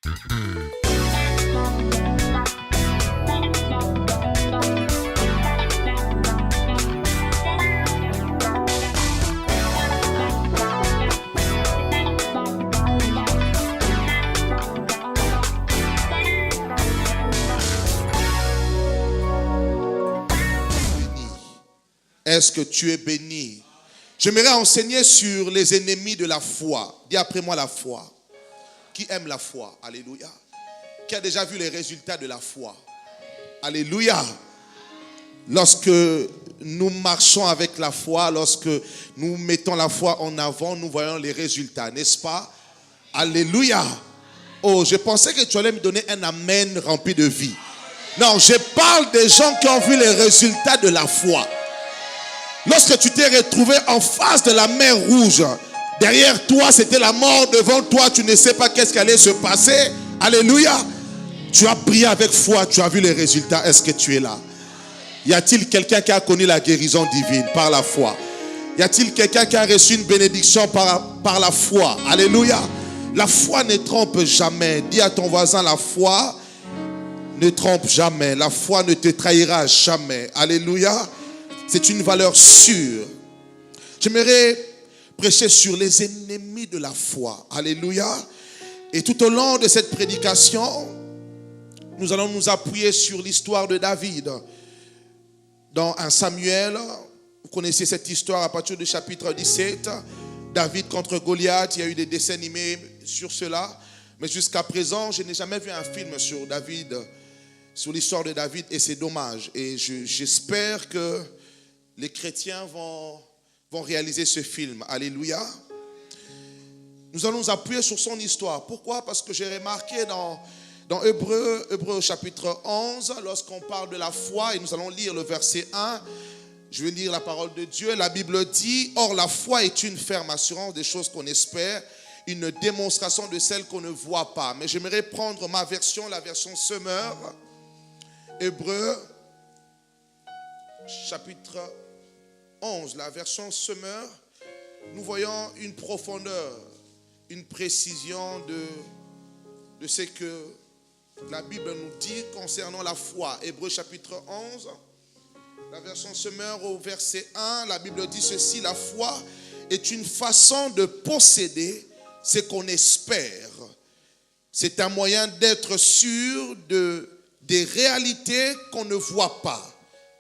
Est-ce que tu es béni? J'aimerais enseigner sur les ennemis de la foi. Dis après moi la foi. Qui aime la foi? Alléluia. Qui a déjà vu les résultats de la foi? Alléluia. Lorsque nous marchons avec la foi, lorsque nous mettons la foi en avant, nous voyons les résultats, n'est-ce pas? Alléluia. Oh, je pensais que tu allais me donner un amen rempli de vie. Non, je parle des gens qui ont vu les résultats de la foi. Lorsque tu t'es retrouvé en face de la mer Rouge, derrière toi c'était la mort, devant toi tu ne sais pas qu'est-ce qui allait se passer. Alléluia. Tu as prié avec foi, tu as vu les résultats. Est-ce que tu es là? Y a-t-il quelqu'un qui a connu la guérison divine par la foi? Y a-t-il quelqu'un qui a reçu une bénédiction par la foi? Alléluia. La foi ne trompe jamais. Dis à ton voisin, la foi ne trompe jamais. La foi ne te trahira jamais. Alléluia. C'est une valeur sûre. J'aimerais prêcher sur les ennemis de la foi. Alléluia. Et tout au long de cette prédication, nous allons nous appuyer sur l'histoire de David. Dans 1 Samuel, vous connaissez cette histoire à partir du chapitre 17. David contre Goliath, il y a eu des dessins animés sur cela. Mais jusqu'à présent, je n'ai jamais vu un film sur David, sur l'histoire de David, et c'est dommage. Et j'espère que les chrétiens vont réaliser ce film. Alléluia. Nous allons nous appuyer sur son histoire. Pourquoi? Parce que j'ai remarqué dans Hébreux chapitre 11, lorsqu'on parle de la foi, et nous allons lire le verset 1, je vais lire la parole de Dieu. La Bible dit, « Or la foi est une ferme assurance des choses qu'on espère, une démonstration de celles qu'on ne voit pas. » Mais j'aimerais prendre ma version, la version Semeur. Hébreux chapitre 11, la version Semeur. Nous voyons une profondeur, une précision de ce que la Bible nous dit concernant la foi. Hébreux chapitre 11, la version Semeur au verset 1, la Bible dit ceci: la foi est une façon de posséder ce qu'on espère. C'est un moyen d'être sûr des réalités qu'on ne voit pas.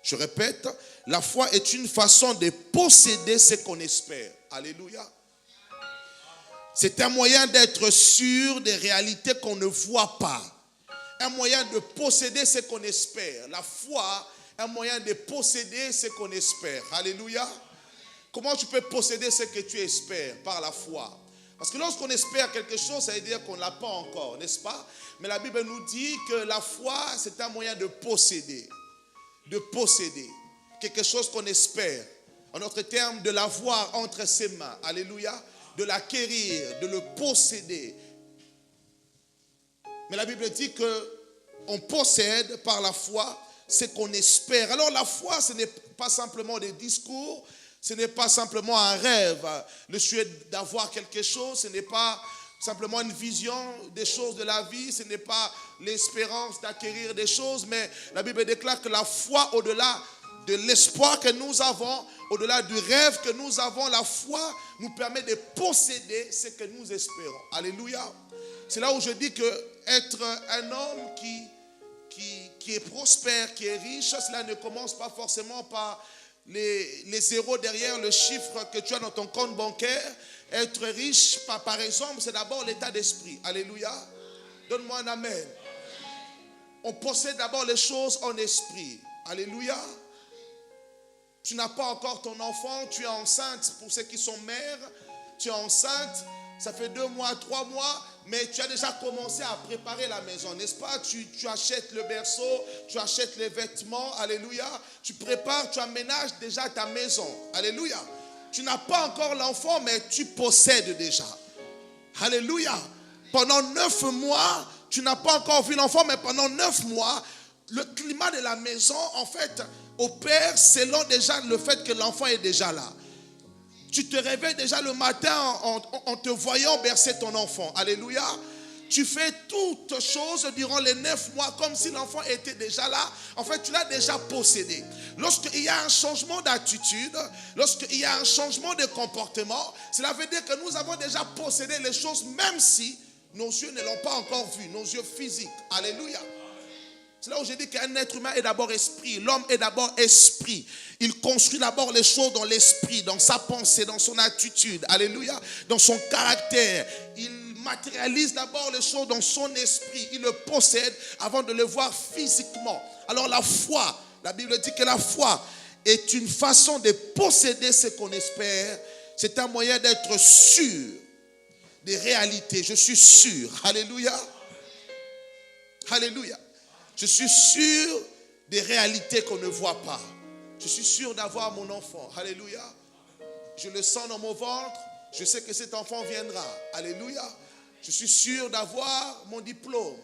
Je répète, la foi est une façon de posséder ce qu'on espère. Alléluia. C'est un moyen d'être sûr des réalités qu'on ne voit pas. Un moyen de posséder ce qu'on espère. La foi, un moyen de posséder ce qu'on espère. Alléluia. Comment tu peux posséder ce que tu espères? Par la foi. Parce que lorsqu'on espère quelque chose, ça veut dire qu'on ne l'a pas encore, n'est-ce pas? Mais la Bible nous dit que la foi, c'est un moyen de posséder. De posséder quelque chose qu'on espère. En d'autres termes, de l'avoir entre ses mains. Alléluia. De l'acquérir, de le posséder. Mais la Bible dit qu'on possède par la foi ce qu'on espère. Alors la foi, ce n'est pas simplement des discours, ce n'est pas simplement un rêve. Le souhait d'avoir quelque chose, ce n'est pas simplement une vision des choses de la vie, ce n'est pas l'espérance d'acquérir des choses, mais la Bible déclare que la foi, au-delà de l'espoir que nous avons, au-delà du rêve que nous avons, la foi nous permet de posséder ce que nous espérons. Alléluia. C'est là où je dis que être un homme qui est prospère, qui est riche, cela ne commence pas forcément par les zéros derrière le chiffre que tu as dans ton compte bancaire. Être riche, par exemple, c'est d'abord l'état d'esprit. Alléluia. Donne-moi un amen. On possède d'abord les choses en esprit. Alléluia. Tu n'as pas encore ton enfant, tu es enceinte. Pour ceux qui sont mères, tu es enceinte, ça fait 2 mois, 3 mois, mais tu as déjà commencé à préparer la maison, n'est-ce pas? Tu achètes le berceau, tu achètes les vêtements, alléluia. Tu prépares, tu aménages déjà ta maison, alléluia. Tu n'as pas encore l'enfant, mais tu possèdes déjà, alléluia. Pendant 9 mois, tu n'as pas encore vu l'enfant, mais pendant 9 mois, le climat de la maison, en fait, opère selon déjà le fait que l'enfant est déjà là. Tu te réveilles déjà le matin en te voyant bercer ton enfant. Alléluia. tu fais toutes choses durant les 9 mois comme si l'enfant était déjà là. En fait, tu l'as déjà possédé. Lorsqu'il y a un changement d'attitude, lorsqu'il y a un changement de comportement, cela veut dire que nous avons déjà possédé les choses, même si nos yeux ne l'ont pas encore vu, nos yeux physiques. Alléluia. C'est là où je dis qu'un être humain est d'abord esprit. L'homme est d'abord esprit. Il construit d'abord les choses dans l'esprit, dans sa pensée, dans son attitude. Alléluia. Dans son caractère. Il matérialise d'abord les choses dans son esprit. Il le possède avant de le voir physiquement. Alors la foi, la Bible dit que la foi est une façon de posséder ce qu'on espère. C'est un moyen d'être sûr des réalités. Je suis sûr. Alléluia. Alléluia. Je suis sûr des réalités qu'on ne voit pas. Je suis sûr d'avoir mon enfant. Alléluia. Je le sens dans mon ventre. Je sais que cet enfant viendra. Alléluia. Je suis sûr d'avoir mon diplôme.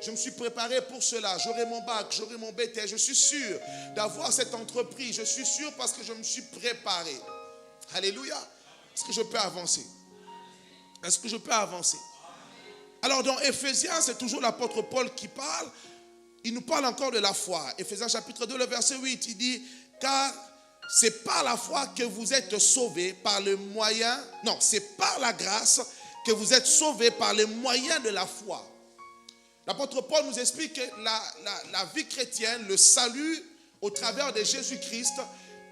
Je me suis préparé pour cela. J'aurai mon bac, j'aurai mon BTS. Je suis sûr d'avoir cette entreprise. Je suis sûr parce que je me suis préparé. Alléluia. Est-ce que je peux avancer? Est-ce que je peux avancer? Alors dans Éphésiens, c'est toujours l'apôtre Paul qui parle. Il nous parle encore de la foi. Éphésiens chapitre 2, le verset 8, il dit, car c'est par la foi que vous êtes sauvés par le moyen, non, c'est par la grâce que vous êtes sauvés par le moyen de la foi. L'apôtre Paul nous explique que la vie chrétienne, le salut au travers de Jésus-Christ,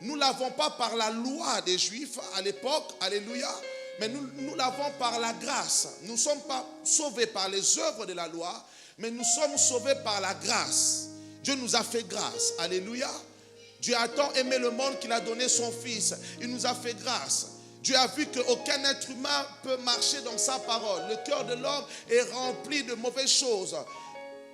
nous ne l'avons pas par la loi des Juifs à l'époque, alléluia, mais nous l'avons par la grâce. Nous ne sommes pas sauvés par les œuvres de la loi, mais nous sommes sauvés par la grâce. Dieu nous a fait grâce. Alléluia. Dieu a tant aimé le monde qu'il a donné son Fils. Il nous a fait grâce. Dieu a vu qu'aucun être humain peut marcher dans sa parole. Le cœur de l'homme est rempli de mauvaises choses.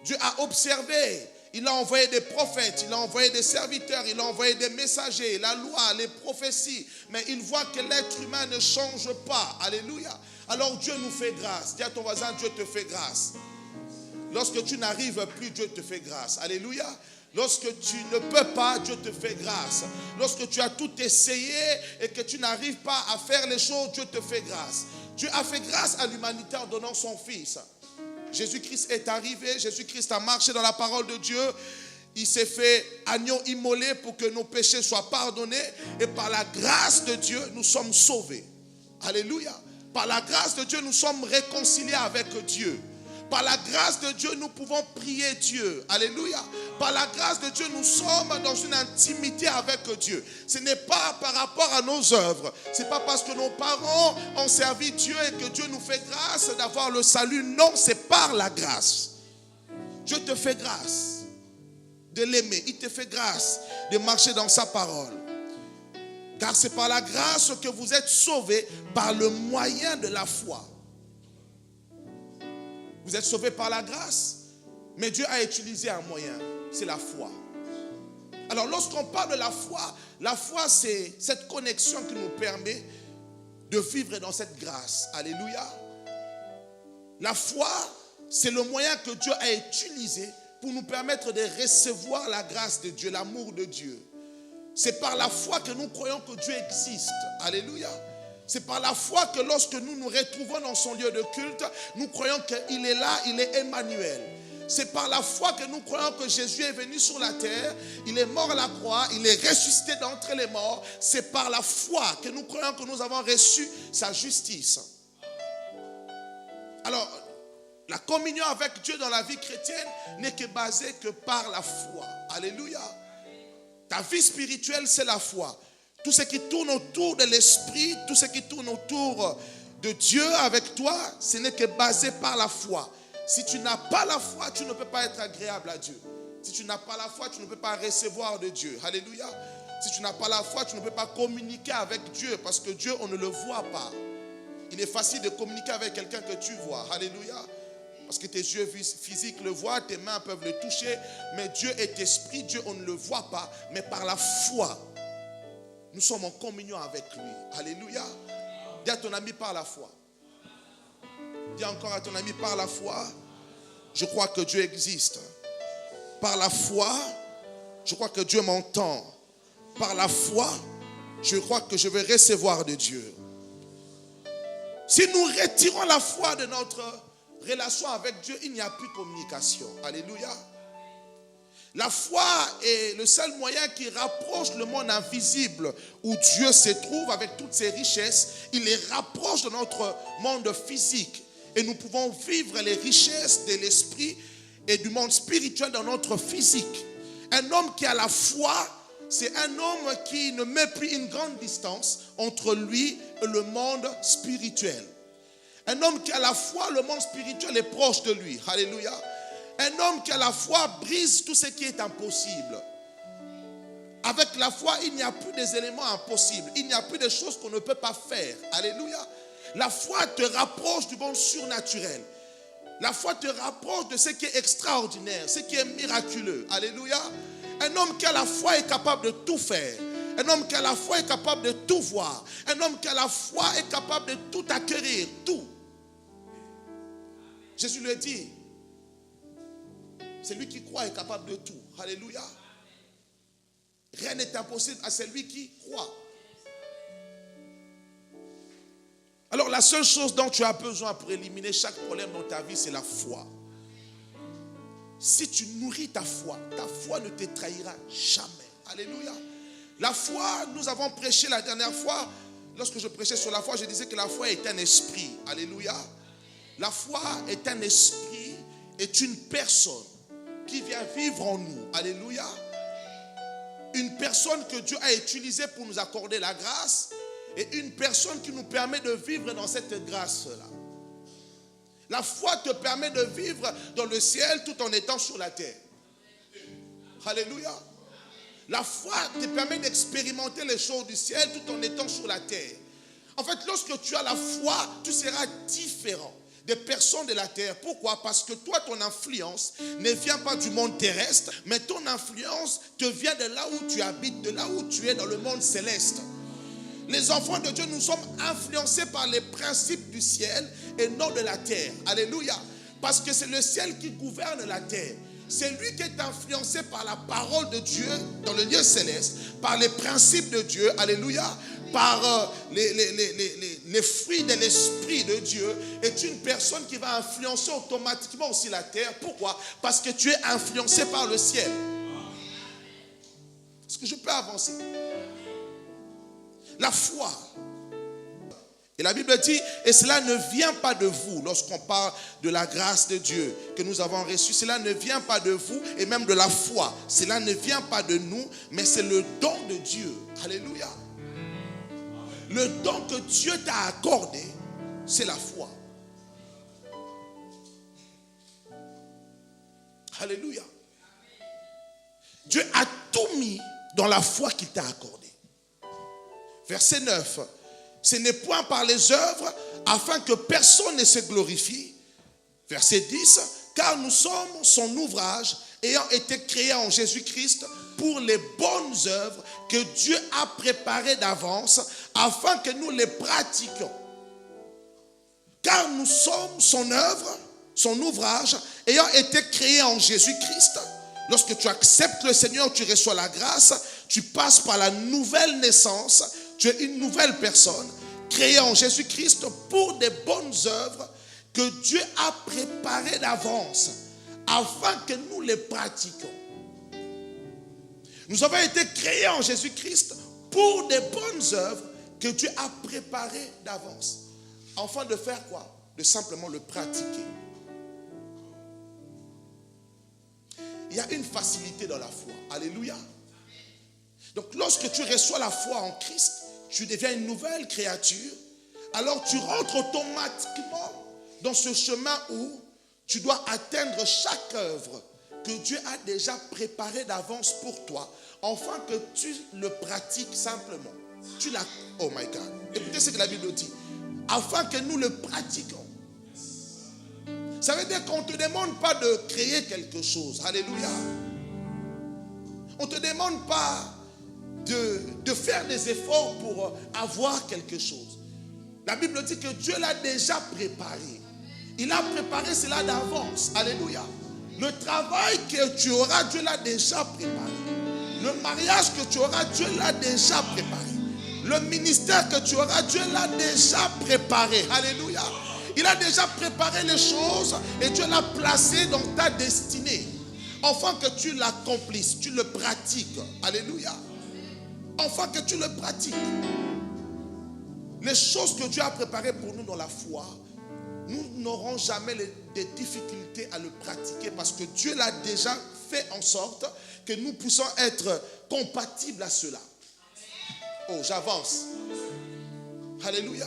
Dieu a observé. Il a envoyé des prophètes, il a envoyé des serviteurs, il a envoyé des messagers, la loi, les prophéties. Mais il voit que l'être humain ne change pas. Alléluia. Alors Dieu nous fait grâce. Dis à ton voisin, Dieu te fait grâce. Lorsque tu n'arrives plus, Dieu te fait grâce. Alléluia. Lorsque tu ne peux pas, Dieu te fait grâce. Lorsque tu as tout essayé et que tu n'arrives pas à faire les choses, Dieu te fait grâce. Dieu a fait grâce à l'humanité en donnant son Fils. Jésus-Christ est arrivé, Jésus-Christ a marché dans la parole de Dieu. Il s'est fait agneau immolé pour que nos péchés soient pardonnés. Et par la grâce de Dieu, nous sommes sauvés. Alléluia. Par la grâce de Dieu, nous sommes réconciliés avec Dieu. Par la grâce de Dieu, nous pouvons prier Dieu. Alléluia. Par la grâce de Dieu, nous sommes dans une intimité avec Dieu. Ce n'est pas par rapport à nos œuvres. Ce n'est pas parce que nos parents ont servi Dieu et que Dieu nous fait grâce d'avoir le salut. Non, c'est par la grâce. Dieu te fait grâce de l'aimer. Il te fait grâce de marcher dans sa parole. Car c'est par la grâce que vous êtes sauvés par le moyen de la foi. Vous êtes sauvés par la grâce, mais Dieu a utilisé un moyen, c'est la foi. Alors lorsqu'on parle de la foi c'est cette connexion qui nous permet de vivre dans cette grâce. Alléluia. La foi, c'est le moyen que Dieu a utilisé pour nous permettre de recevoir la grâce de Dieu, l'amour de Dieu. C'est par la foi que nous croyons que Dieu existe. Alléluia. C'est par la foi que lorsque nous nous retrouvons dans son lieu de culte, nous croyons qu'il est là, il est Emmanuel. C'est par la foi que nous croyons que Jésus est venu sur la terre, il est mort à la croix, il est ressuscité d'entre les morts. C'est par la foi que nous croyons que nous avons reçu sa justice. Alors, la communion avec Dieu dans la vie chrétienne n'est que basée que par la foi. Alléluia. Ta vie spirituelle, c'est la foi. Tout ce qui tourne autour de l'esprit, tout ce qui tourne autour de Dieu avec toi, ce n'est que basé par la foi. Si tu n'as pas la foi, tu ne peux pas être agréable à Dieu. Si tu n'as pas la foi, tu ne peux pas recevoir de Dieu. Alléluia. Si tu n'as pas la foi, tu ne peux pas communiquer avec Dieu parce que Dieu, on ne le voit pas. Il est facile de communiquer avec quelqu'un que tu vois. Alléluia. Parce que tes yeux physiques le voient, tes mains peuvent le toucher. Mais Dieu est esprit, Dieu, on ne le voit pas. Mais par la foi, nous sommes en communion avec lui. Alléluia. Dis à ton ami par la foi. Dis encore à ton ami par la foi. Je crois que Dieu existe. Par la foi, je crois que Dieu m'entend. Par la foi, je crois que je vais recevoir de Dieu. Si nous retirons la foi de notre relation avec Dieu, il n'y a plus de communication. Alléluia. La foi est le seul moyen qui rapproche le monde invisible où Dieu se trouve avec toutes ses richesses. Il les rapproche de notre monde physique. Et nous pouvons vivre les richesses de l'esprit et du monde spirituel dans notre physique. Un homme qui a la foi, c'est un homme qui ne met plus une grande distance entre lui et le monde spirituel. Un homme qui a la foi, le monde spirituel est proche de lui. Alléluia. Un homme qui a la foi brise tout ce qui est impossible. Avec la foi, il n'y a plus des éléments impossibles. Il n'y a plus de choses qu'on ne peut pas faire. Alléluia. La foi te rapproche du monde surnaturel. La foi te rapproche de ce qui est extraordinaire, ce qui est miraculeux. Alléluia. Un homme qui a la foi est capable de tout faire. Un homme qui a la foi est capable de tout voir. Un homme qui a la foi est capable de tout acquérir. Tout. Jésus le dit. Celui qui croit est capable de tout. Alléluia. Rien n'est impossible à celui qui croit. Alors la seule chose dont tu as besoin pour éliminer chaque problème dans ta vie, c'est la foi. Si tu nourris ta foi ne te trahira jamais. Alléluia. La foi, nous avons prêché la dernière fois. Lorsque je prêchais sur la foi, je disais que la foi est un esprit. Alléluia. La foi est un esprit, est une personne qui vient vivre en nous. Alléluia. Une personne que Dieu a utilisée pour nous accorder la grâce et une personne qui nous permet de vivre dans cette grâce-là. La foi te permet de vivre dans le ciel tout en étant sur la terre. Alléluia. La foi te permet d'expérimenter les choses du ciel tout en étant sur la terre. En fait, lorsque tu as la foi, tu seras différent des personnes de la terre. Pourquoi? Parce que toi, ton influence ne vient pas du monde terrestre, mais ton influence te vient de là où tu habites, de là où tu es dans le monde céleste. Les enfants de Dieu, nous sommes influencés par les principes du ciel et non de la terre. Alléluia. Parce que c'est le ciel qui gouverne la terre. C'est lui qui est influencé par la parole de Dieu dans le lieu céleste, par les principes de Dieu. Alléluia. Par les fruits de l'esprit de Dieu, est une personne qui va influencer automatiquement aussi la terre. Pourquoi? Parce que tu es influencé par le ciel. Est-ce que je peux avancer? La foi. Et la Bible dit, et cela ne vient pas de vous, lorsqu'on parle de la grâce de Dieu que nous avons reçue, cela ne vient pas de vous, et même de la foi. Cela ne vient pas de nous, mais c'est le don de Dieu. Alléluia. Le don que Dieu t'a accordé, c'est la foi. Alléluia. Dieu a tout mis dans la foi qu'il t'a accordée. Verset 9. Ce n'est point par les œuvres afin que personne ne se glorifie. Verset 10. Car nous sommes son ouvrage ayant été créés en Jésus-Christ pour les bonnes œuvres que Dieu a préparées d'avance afin que nous les pratiquions. Car nous sommes son œuvre, son ouvrage ayant été créés en Jésus-Christ. Lorsque tu acceptes le Seigneur, tu reçois la grâce, tu passes par la nouvelle naissance, tu es une nouvelle personne créée en Jésus-Christ pour des bonnes œuvres que Dieu a préparées d'avance afin que nous les pratiquions. Nous avons été créés en Jésus-Christ pour des bonnes œuvres que Dieu a préparées d'avance. Afin de faire quoi? De simplement le pratiquer. Il y a une facilité dans la foi. Alléluia. Donc lorsque tu reçois la foi en Christ, tu deviens une nouvelle créature. Alors tu rentres automatiquement dans ce chemin où tu dois atteindre chaque œuvre que Dieu a déjà préparée d'avance pour toi, afin que tu le pratiques simplement. Oh my God. Écoutez ce que la Bible dit. Afin que nous le pratiquions. Ça veut dire qu'on ne te demande pas de créer quelque chose. Alléluia. On ne te demande pas de faire des efforts pour avoir quelque chose. La Bible dit que Dieu l'a déjà préparé. Il a préparé cela d'avance. Alléluia. Le travail que tu auras, Dieu l'a déjà préparé. Le mariage que tu auras, Dieu l'a déjà préparé. Le ministère que tu auras, Dieu l'a déjà préparé. Alléluia. Il a déjà préparé les choses et Dieu l'a placé dans ta destinée. Afin que tu l'accomplisses, tu le pratiques. Alléluia. Afin que tu le pratiques. Les choses que Dieu a préparées pour nous dans la foi, nous n'aurons jamais des difficultés à le pratiquer parce que Dieu l'a déjà fait en sorte que nous puissions être compatibles à cela. Oh, j'avance. Alléluia.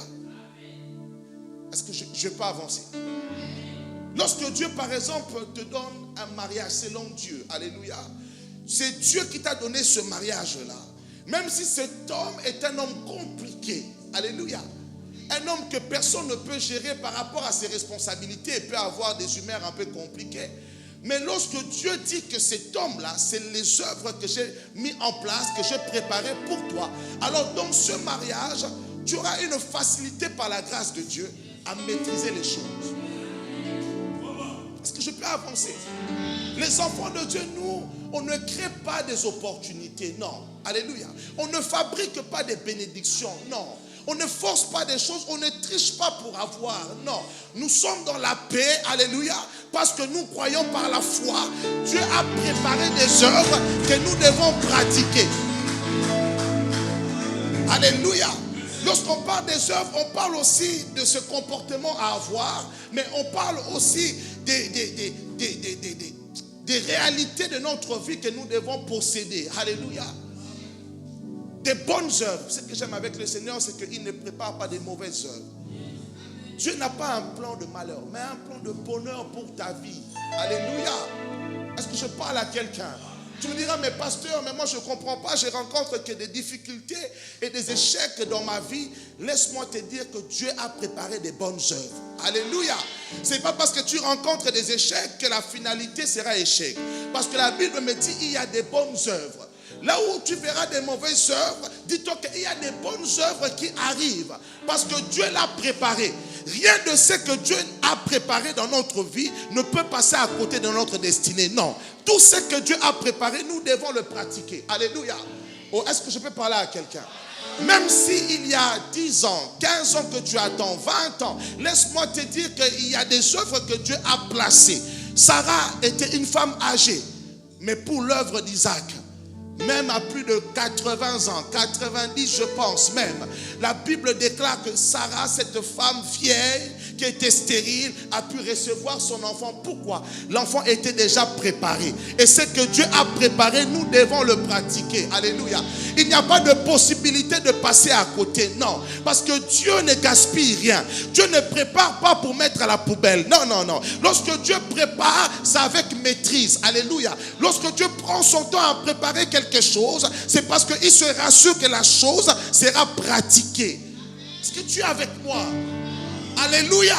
Est-ce que je peux avancer? Lorsque Dieu, par exemple, te donne un mariage selon Dieu, alléluia, c'est Dieu qui t'a donné ce mariage-là. Même si cet homme est un homme compliqué, alléluia, un homme que personne ne peut gérer par rapport à ses responsabilités, il peut avoir des humeurs un peu compliquées. Mais lorsque Dieu dit que cet homme-là, c'est les œuvres que j'ai mis en place, que j'ai préparées pour toi, alors dans ce mariage, tu auras une facilité par la grâce de Dieu à maîtriser les choses. Est-ce que je peux avancer? Les enfants de Dieu, nous, on ne crée pas des opportunités, non. Alléluia. On ne fabrique pas des bénédictions, non. On ne force pas des choses, on ne triche pas pour avoir, non. Nous sommes dans la paix, alléluia, parce que nous croyons par la foi. Dieu a préparé des œuvres que nous devons pratiquer. Alléluia. Lorsqu'on parle des œuvres, on parle aussi de ce comportement à avoir, mais on parle aussi des réalités de notre vie que nous devons posséder. Alléluia. Des bonnes œuvres. Ce que j'aime avec le Seigneur, c'est qu'il ne prépare pas des mauvaises œuvres. Dieu n'a pas un plan de malheur, mais un plan de bonheur pour ta vie. Alléluia. Est-ce que je parle à quelqu'un? Tu me diras, mais pasteur, mais moi je ne comprends pas, je rencontre que des difficultés et des échecs dans ma vie. Laisse-moi te dire que Dieu a préparé des bonnes œuvres. Alléluia. Ce n'est pas parce que tu rencontres des échecs que la finalité sera échec. Parce que la Bible me dit qu'il y a des bonnes œuvres. Là où tu verras des mauvaises œuvres, dis-toi qu'il y a des bonnes œuvres qui arrivent. Parce que Dieu l'a préparé. Rien de ce que Dieu a préparé dans notre vie ne peut passer à côté de notre destinée. Non. Tout ce que Dieu a préparé, nous devons le pratiquer. Alléluia. Oh, est-ce que je peux parler à quelqu'un? Même s'il y a 10 ans, 15 ans que tu attends, 20 ans, laisse-moi te dire qu'il y a des œuvres que Dieu a placées. Sarah était une femme âgée, mais pour l'œuvre d'Isaac, même à plus de 80 ans, 90 je pense même, la Bible déclare que Sarah, cette femme vieille qui était stérile, a pu recevoir son enfant. Pourquoi? L'enfant était déjà préparé. Et ce que Dieu a préparé, nous devons le pratiquer. Alléluia. Il n'y a pas de possibilité de passer à côté. Non. Parce que Dieu ne gaspille rien. Dieu ne prépare pas pour mettre à la poubelle. Non, non, non. Lorsque Dieu prépare, c'est avec maîtrise. Alléluia. Lorsque Dieu prend son temps à préparer quelque chose, c'est parce qu'il se rassure que la chose sera pratiquée. Est-ce que tu es avec moi? Alléluia.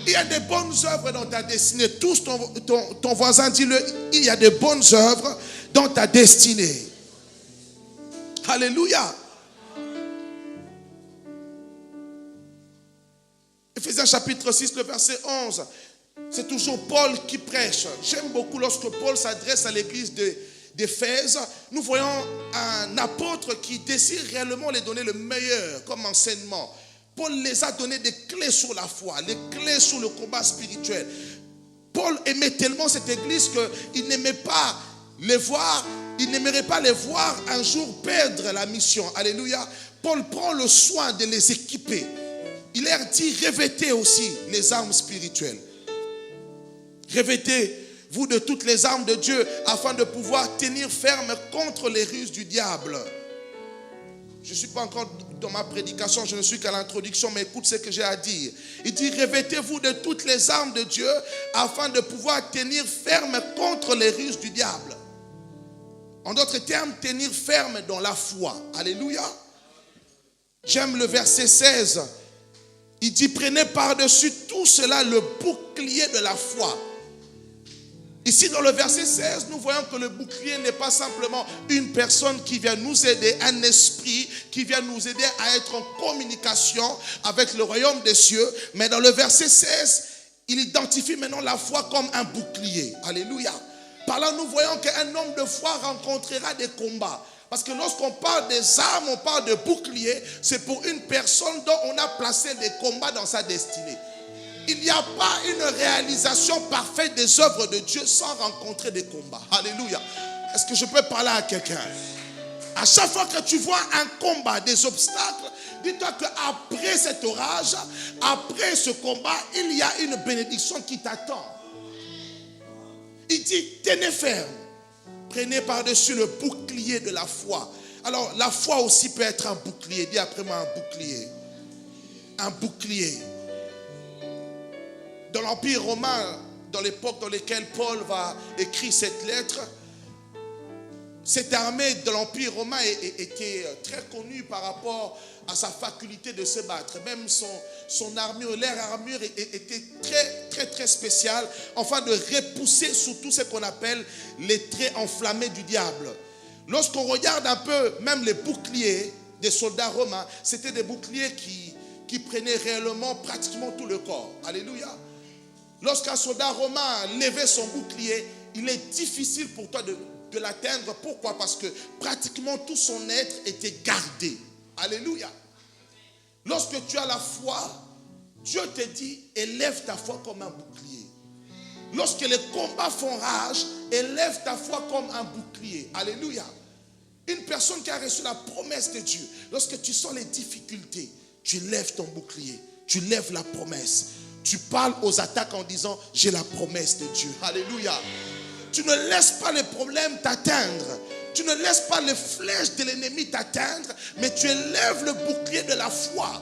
Il y a des bonnes œuvres dans ta destinée. Tous ton voisin, dis-le, il y a des bonnes œuvres dans ta destinée. Alléluia. Éphésiens chapitre 6, le verset 11. C'est toujours Paul qui prêche. J'aime beaucoup lorsque Paul s'adresse à l'église d'Éphèse. Nous voyons un apôtre qui désire réellement les donner le meilleur comme enseignement. Paul les a donné des clés sur la foi, les clés sur le combat spirituel. Paul aimait tellement cette église qu'il n'aimait pas les voir, il n'aimerait pas les voir un jour perdre la mission. Alléluia. Paul prend le soin de les équiper. Il leur dit, revêtez aussi les armes spirituelles. Revêtez-vous de toutes les armes de Dieu afin de pouvoir tenir ferme contre les ruses du diable. Je ne suis pas encore dans ma prédication, je ne suis qu'à l'introduction, mais écoute ce que j'ai à dire. Il dit, revêtez-vous de toutes les armes de Dieu afin de pouvoir tenir ferme contre les ruses du diable. En d'autres termes, tenir ferme dans la foi. Alléluia. J'aime le verset 16. Il dit, prenez par-dessus tout cela le bouclier de la foi. Ici, dans le verset 16, nous voyons que le bouclier n'est pas simplement une personne qui vient nous aider, un esprit qui vient nous aider à être en communication avec le royaume des cieux. Mais dans le verset 16, il identifie maintenant la foi comme un bouclier. Alléluia. Par là, nous voyons qu'un homme de foi rencontrera des combats. Parce que lorsqu'on parle des armes, on parle de bouclier, c'est pour une personne dont on a placé des combats dans sa destinée. il n'y a pas une réalisation parfaite des œuvres de Dieu sans rencontrer des combats. Alléluia. Est-ce que je peux parler à quelqu'un? À chaque fois que tu vois un combat, des obstacles, dis-toi qu'après cet orage, après ce combat, il y a une bénédiction qui t'attend. Il dit, tenez ferme. Prenez par-dessus le bouclier de la foi. Alors, la foi aussi peut être un bouclier. Dis après moi, un bouclier. Un bouclier. Dans l'Empire romain, dans l'époque dans laquelle Paul va écrire cette lettre, cette armée de l'Empire romain était très connue par rapport à sa faculté de se battre. Même son armure, leur armure était très spéciale, afin de repousser surtout ce qu'on appelle les traits enflammés du diable. Lorsqu'on regarde un peu, même les boucliers des soldats romains, c'était des boucliers qui prenaient réellement pratiquement tout le corps. Alléluia. Lorsqu'un soldat romain levait son bouclier, il est difficile pour toi de l'atteindre. Pourquoi? Parce que pratiquement tout son être était gardé. Alléluia. Lorsque tu as la foi, Dieu te dit, élève ta foi comme un bouclier. Lorsque les combats font rage, élève ta foi comme un bouclier. Alléluia. Une personne qui a reçu la promesse de Dieu, lorsque tu sens les difficultés, tu lèves ton bouclier, tu lèves la promesse. Tu parles aux attaques en disant, j'ai la promesse de Dieu. Alléluia. Tu ne laisses pas les problèmes t'atteindre. Tu ne laisses pas les flèches de l'ennemi t'atteindre, mais tu élèves le bouclier de la foi.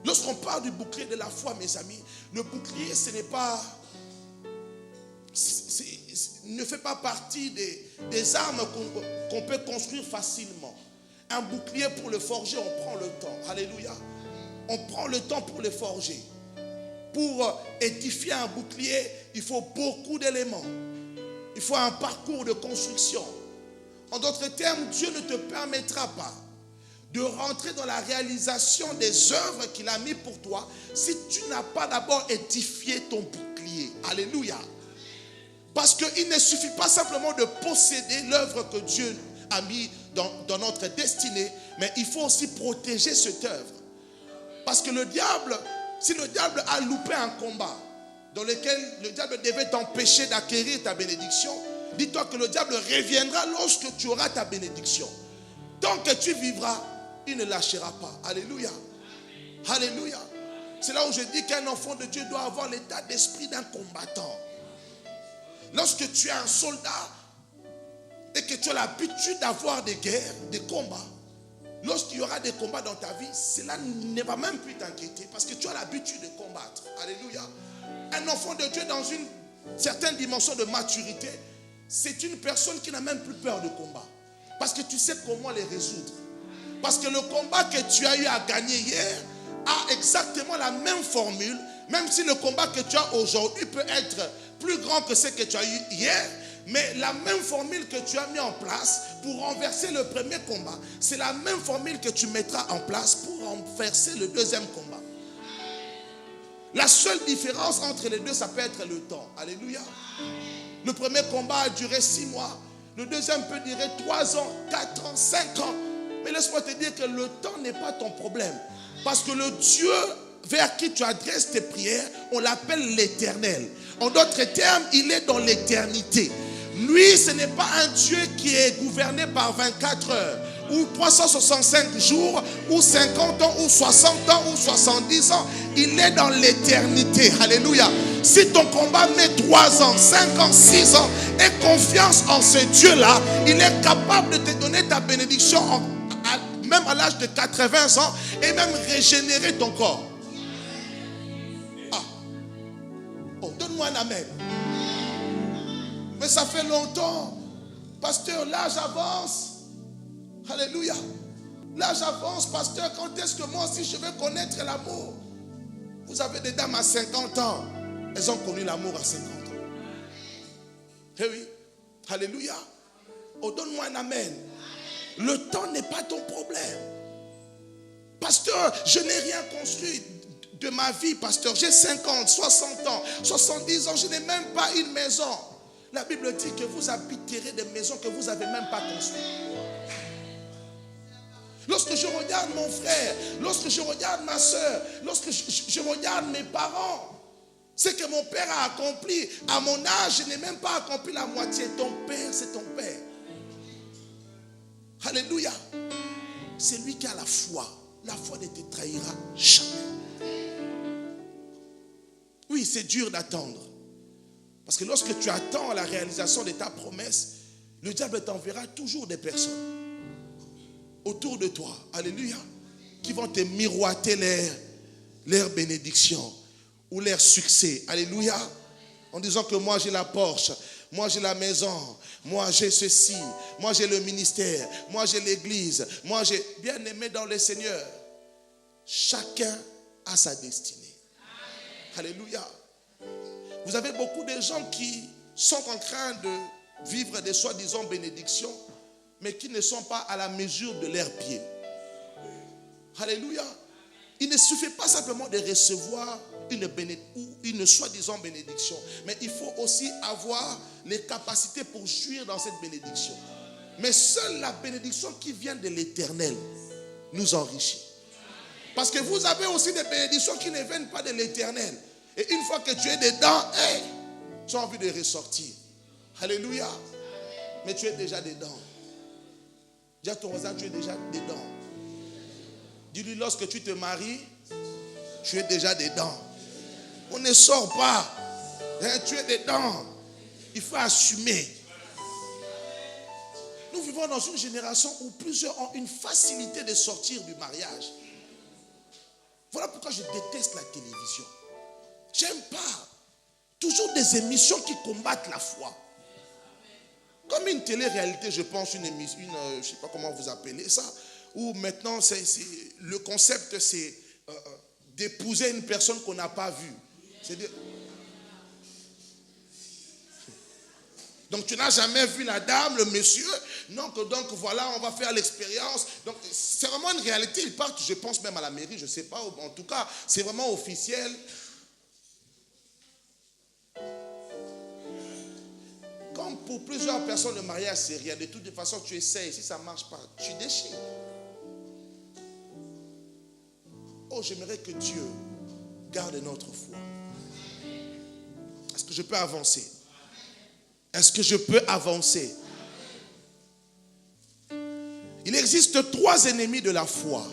Lorsqu'on parle du bouclier de la foi, mes amis, le bouclier, ce n'est pas... ne fait pas partie des armes qu'on peut construire facilement. Un bouclier, pour le forger, on prend le temps. Alléluia. On prend le temps pour le forger. Pour édifier un bouclier, il faut beaucoup d'éléments. Il faut un parcours de construction. En d'autres termes, Dieu ne te permettra pas de rentrer dans la réalisation des œuvres qu'il a mis pour toi si tu n'as pas d'abord édifié ton bouclier. Alléluia. Parce qu'il ne suffit pas simplement de posséder l'œuvre que Dieu a mis dans notre destinée, mais il faut aussi protéger cette œuvre. Parce que le diable, si le diable a loupé un combat dans lequel le diable devait t'empêcher d'acquérir ta bénédiction, dis-toi que le diable reviendra lorsque tu auras ta bénédiction. Tant que tu vivras, il ne lâchera pas. Alléluia. Alléluia. C'est là où je dis qu'un enfant de Dieu doit avoir l'état d'esprit d'un combattant. Lorsque tu es un soldat et que tu as l'habitude d'avoir des guerres, des combats, lorsqu'il y aura des combats dans ta vie, cela ne va même plus t'inquiéter parce que tu as l'habitude de combattre. Alléluia. Un enfant de Dieu dans une certaine dimension de maturité, c'est une personne qui n'a même plus peur de combat. Parce que tu sais comment les résoudre. Parce que le combat que tu as eu à gagner hier a exactement la même formule, même si le combat que tu as aujourd'hui peut être plus grand que ce que tu as eu hier. Mais la même formule que tu as mis en place pour renverser le premier combat, c'est la même formule que tu mettras en place pour renverser le deuxième combat. La seule différence entre les deux, ça peut être le temps. Alléluia. Le premier combat a duré 6 mois. Le deuxième peut durer 3 ans, 4 ans, 5 ans. Mais laisse-moi te dire que le temps n'est pas ton problème. Parce que le Dieu vers qui tu adresses tes prières, on l'appelle l'Éternel. En d'autres termes, il est dans l'éternité. Lui, ce n'est pas un Dieu qui est gouverné par 24 heures, ou 365 jours, ou 50 ans, ou 60 ans, ou 70 ans. Il est dans l'éternité. Alléluia. Si ton combat met 3 ans, 5 ans, 6 ans, aie confiance en ce Dieu-là. Il est capable de te donner ta bénédiction, même à l'âge de 80 ans, et même régénérer ton corps. Ah. Oh, donne-moi un amen. Mais ça fait longtemps. Pasteur, l'âge avance. Alléluia. L'âge avance, pasteur. Quand est-ce que moi aussi je vais connaître l'amour? Vous avez des dames à 50 ans. Elles ont connu l'amour à 50 ans. Eh oui. Alléluia. Oh, donne-moi un amen. Le temps n'est pas ton problème. Pasteur, je n'ai rien construit de ma vie, pasteur. J'ai 50, 60 ans, 70 ans. Je n'ai même pas une maison. La Bible dit que vous habiterez des maisons que vous n'avez même pas construites. Lorsque je regarde mon frère, lorsque je regarde ma soeur, lorsque je regarde mes parents, ce que mon père a accompli, à mon âge, je n'ai même pas accompli la moitié. Ton père, c'est ton père. Alléluia. C'est lui qui a la foi. La foi ne te trahira jamais. Oui, c'est dur d'attendre. Parce que lorsque tu attends la réalisation de ta promesse, le diable t'enverra toujours des personnes autour de toi. Alléluia. Qui vont te miroiter leur bénédiction ou leur succès. Alléluia. En disant que moi j'ai la Porsche, moi j'ai la maison, moi j'ai ceci, moi j'ai le ministère, moi j'ai l'église, moi j'ai... Bien-aimé dans le Seigneur, chacun a sa destinée. Alléluia. Vous avez beaucoup de gens qui sont en train de vivre des soi-disant bénédictions, mais qui ne sont pas à la mesure de leurs pieds. Alléluia. Il ne suffit pas simplement de recevoir une soi-disant bénédiction, mais il faut aussi avoir les capacités pour jouir dans cette bénédiction. Mais seule la bénédiction qui vient de l'Éternel nous enrichit. Parce que vous avez aussi des bénédictions qui ne viennent pas de l'Éternel. Et une fois que tu es dedans, tu as envie de ressortir. Alléluia. Mais tu es déjà dedans. Dis à ton voisin, tu es déjà dedans. Dis-lui, lorsque tu te maries, tu es déjà dedans. On ne sort pas. Tu es dedans. Il faut assumer. Nous vivons dans une génération où plusieurs ont une facilité de sortir du mariage. Voilà pourquoi je déteste la télévision. J'aime pas. Toujours des émissions qui combattent la foi. Comme une télé-réalité, je pense, une émission, je ne sais pas comment vous appelez ça, où maintenant, le concept, c'est d'épouser une personne qu'on n'a pas vue. Donc, tu n'as jamais vu la dame, le monsieur. Donc voilà, on va faire l'expérience. Donc, c'est vraiment une réalité. Ils partent, je pense même à la mairie, je ne sais pas. En tout cas, c'est vraiment officiel. Comme pour plusieurs personnes, le mariage, c'est rien. De toute façon, tu essaies. Si ça ne marche pas, tu déchires. Oh, j'aimerais que Dieu garde notre foi. Est-ce que je peux avancer? Est-ce que je peux avancer? Il existe 3 ennemis de la foi.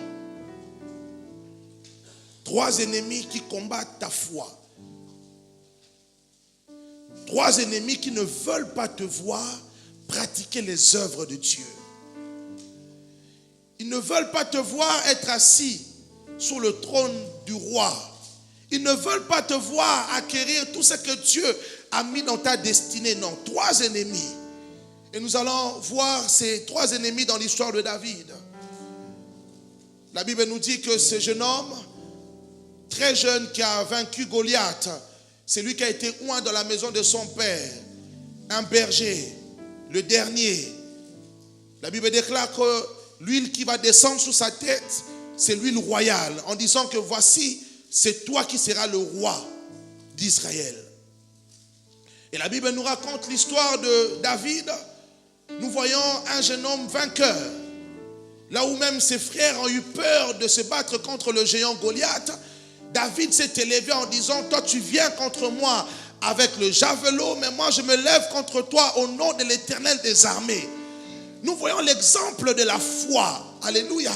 3 ennemis qui combattent ta foi. 3 ennemis qui ne veulent pas te voir pratiquer les œuvres de Dieu. Ils ne veulent pas te voir être assis sur le trône du roi. Ils ne veulent pas te voir acquérir tout ce que Dieu a mis dans ta destinée. Non, 3 ennemis. Et nous allons voir ces 3 ennemis dans l'histoire de David. La Bible nous dit que ce jeune homme, très jeune, qui a vaincu Goliath, c'est lui qui a été oint dans la maison de son père, un berger, le dernier. La Bible déclare que l'huile qui va descendre sur sa tête, c'est l'huile royale, en disant que voici, c'est toi qui seras le roi d'Israël. Et la Bible nous raconte l'histoire de David. Nous voyons un jeune homme vainqueur. Là où même ses frères ont eu peur de se battre contre le géant Goliath, David s'est élevé en disant, toi tu viens contre moi avec le javelot, mais moi je me lève contre toi au nom de l'Éternel des armées. Nous voyons l'exemple de la foi. Alléluia.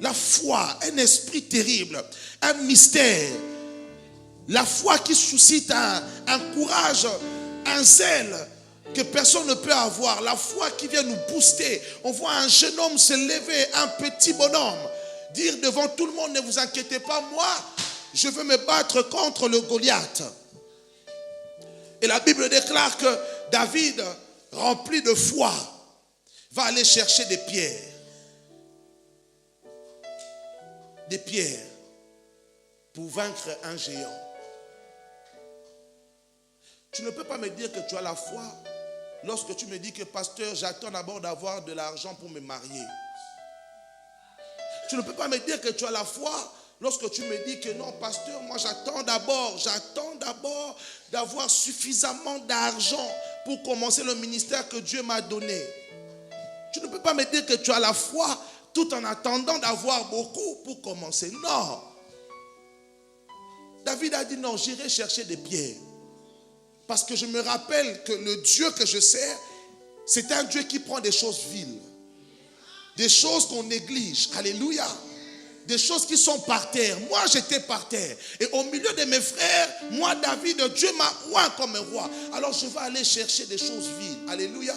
La foi, un esprit terrible, un mystère. La foi qui suscite un courage, un zèle que personne ne peut avoir. La foi qui vient nous booster. On voit un jeune homme se lever, un petit bonhomme, dire devant tout le monde, ne vous inquiétez pas, moi, je veux me battre contre le Goliath. Et la Bible déclare que David, rempli de foi, va aller chercher des pierres. Des pierres pour vaincre un géant. Tu ne peux pas me dire que tu as la foi lorsque tu me dis que pasteur, j'attends d'abord d'avoir de l'argent pour me marier. Tu ne peux pas me dire que tu as la foi lorsque tu me dis que non, pasteur, moi j'attends d'abord d'avoir suffisamment d'argent pour commencer le ministère que Dieu m'a donné. Tu ne peux pas me dire que tu as la foi tout en attendant d'avoir beaucoup pour commencer. Non. David a dit non, j'irai chercher des pierres. Parce que je me rappelle que le Dieu que je sers, c'est un Dieu qui prend des choses viles. Des choses qu'on néglige. Alléluia. Des choses qui sont par terre. Moi, j'étais par terre. Et au milieu de mes frères, moi, David, Dieu m'a oint comme un roi. Alors, je vais aller chercher des choses viles. Alléluia.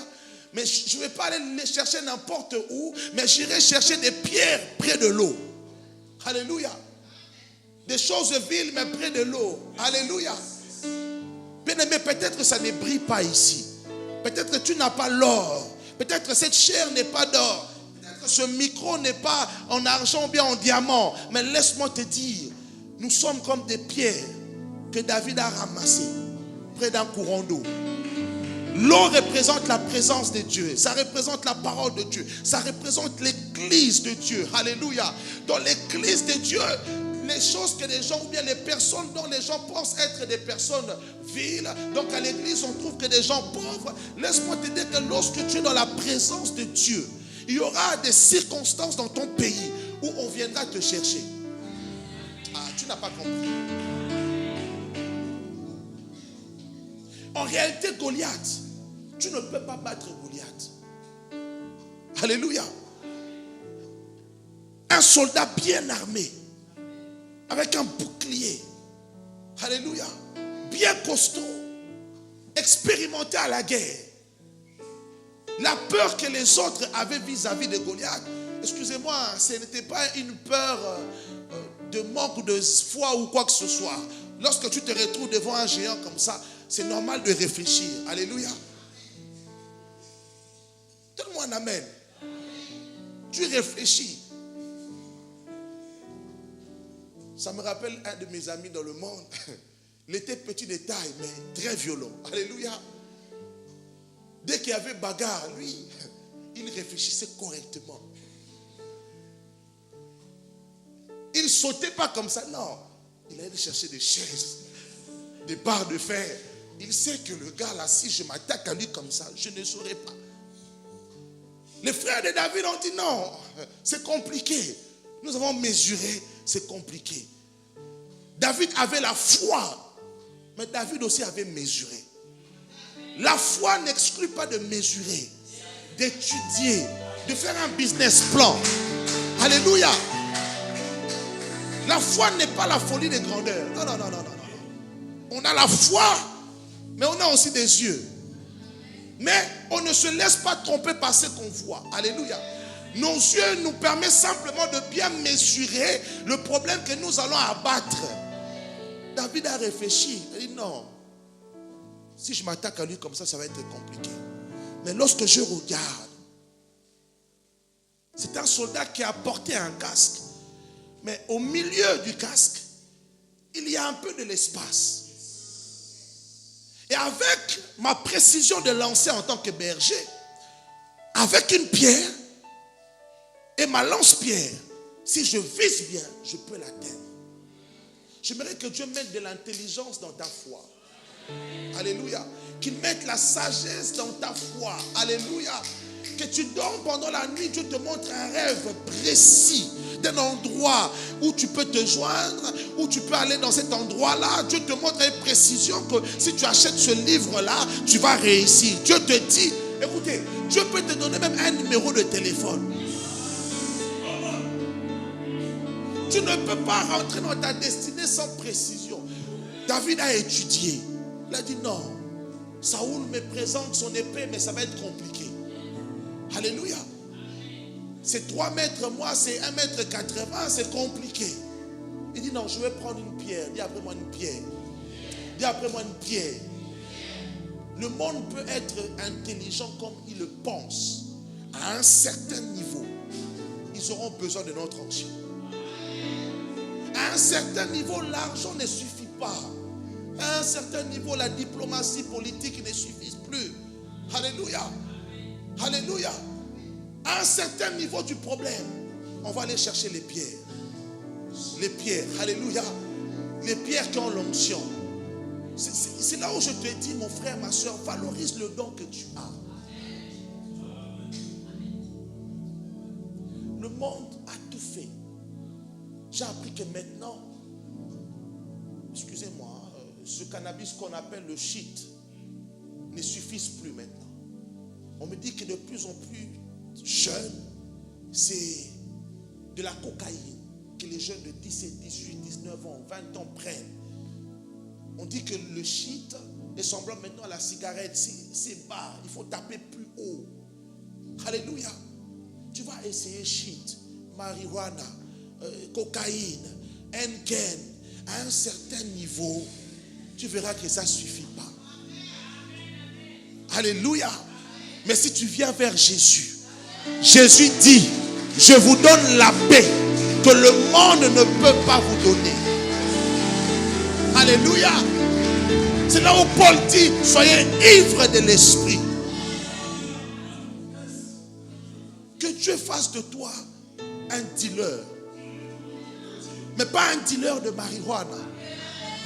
Mais je ne vais pas aller les chercher n'importe où, mais j'irai chercher des pierres près de l'eau. Alléluia. Des choses viles, mais près de l'eau. Alléluia. Bien-aimé, peut-être que ça ne brille pas ici. Peut-être que tu n'as pas l'or. Peut-être que cette chair n'est pas d'or. Peut-être que ce micro n'est pas en argent ou bien en diamant. Mais laisse-moi te dire, nous sommes comme des pierres que David a ramassées près d'un courant d'eau. L'eau représente la présence de Dieu. Ça représente la parole de Dieu. Ça représente l'église de Dieu. Alléluia. Dans l'église de Dieu, les choses que les gens, ou bien les personnes dont les gens pensent être des personnes viles. Donc à l'église, on trouve que des gens pauvres. Laisse-moi te dire que lorsque tu es dans la présence de Dieu, il y aura des circonstances dans ton pays où on viendra te chercher. Ah, tu n'as pas compris. En réalité, Goliath, tu ne peux pas battre Goliath. Alléluia. Un soldat bien armé, avec un bouclier. Alléluia. Bien costaud. Expérimenté à la guerre. La peur que les autres avaient vis-à-vis de Goliath, excusez-moi, ce n'était pas une peur de manque de foi ou quoi que ce soit. Lorsque tu te retrouves devant un géant comme ça, c'est normal de réfléchir. Alléluia. Donne-moi un amen. Tu réfléchis. Ça me rappelle un de mes amis dans le monde. Il était petit de taille, mais très violent. Alléluia. Dès qu'il y avait bagarre, lui, il réfléchissait correctement. Il ne sautait pas comme ça, non. Il allait chercher des chaises, des barres de fer. Il sait que le gars là, si je m'attaque à lui comme ça, je ne saurais pas. Les frères de David ont dit non, c'est compliqué. Nous avons mesuré, c'est compliqué. David avait la foi, mais David aussi avait mesuré. La foi n'exclut pas de mesurer, d'étudier, de faire un business plan. Alléluia. La foi n'est pas la folie des grandeurs. Non, non, non, non, non. On a la foi, mais on a aussi des yeux. Mais on ne se laisse pas tromper par ce qu'on voit. Alléluia. Nos yeux nous permettent simplement de bien mesurer le problème que nous allons abattre. David a réfléchi. Il a dit non. Si je m'attaque à lui comme ça, ça va être compliqué. Mais lorsque je regarde, c'est un soldat qui a porté un casque. Mais au milieu du casque, il y a un peu de l'espace. Et avec ma précision de lancer en tant que berger, avec une pierre et ma lance-pierre, si je vise bien, je peux l'atteindre. J'aimerais que Dieu mette de l'intelligence dans ta foi. Alléluia. Qu'il mette la sagesse dans ta foi. Alléluia. Que tu dors pendant la nuit, Dieu te montre un rêve précis d'un endroit où tu peux te joindre, où tu peux aller dans cet endroit-là. Dieu te montre avec précision que si tu achètes ce livre-là, tu vas réussir. Dieu te dit, écoutez, Dieu peut te donner même un numéro de téléphone. Tu ne peux pas rentrer dans ta destinée sans précision. David a étudié. Il a dit non, Saoul me présente son épée, mais ça va être compliqué. Alléluia. C'est 3 mètres, moi c'est 1,80 m, c'est compliqué. Il dit non, je vais prendre une pierre. Dis après moi une pierre. Dis après moi une pierre. Le monde peut être intelligent comme il le pense. À un certain niveau, ils auront besoin de notre onction. À un certain niveau, l'argent ne suffit pas. À un certain niveau, la diplomatie politique ne suffit plus. Alléluia. Alléluia. À un certain niveau du problème, on va aller chercher les pierres. Les pierres. Alléluia. Les pierres qui ont l'onction. C'est là où je te dis, mon frère, ma soeur, valorise le don que tu as. Le monde j'ai appris que maintenant, excusez-moi, ce cannabis qu'on appelle le shit ne suffit plus maintenant. On me dit que de plus en plus jeunes, c'est de la cocaïne que les jeunes de 17, 18, 19 ans, 20 ans prennent. On dit que le shit est semblant maintenant à la cigarette, c'est bas, il faut taper plus haut. Alléluia. Tu vas essayer shit, marijuana, cocaïne, Henken, à un certain niveau, tu verras que ça ne suffit pas. Alléluia. Mais si tu viens vers Jésus, Jésus dit, je vous donne la paix que le monde ne peut pas vous donner. Alléluia. C'est là où Paul dit, soyez ivres de l'esprit. Que Dieu fasse de toi un dealer. Mais pas un dealer de marijuana,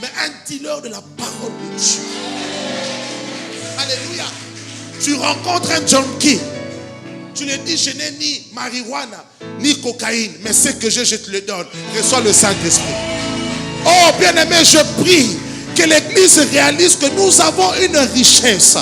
mais un dealer de la parole de Dieu. Alléluia. Tu rencontres un junkie. Tu lui dis, je n'ai ni marijuana, ni cocaïne, mais ce que j'ai, je te le donne. Reçois le Saint-Esprit. Oh, bien-aimé, je prie que l'Église réalise que nous avons une richesse.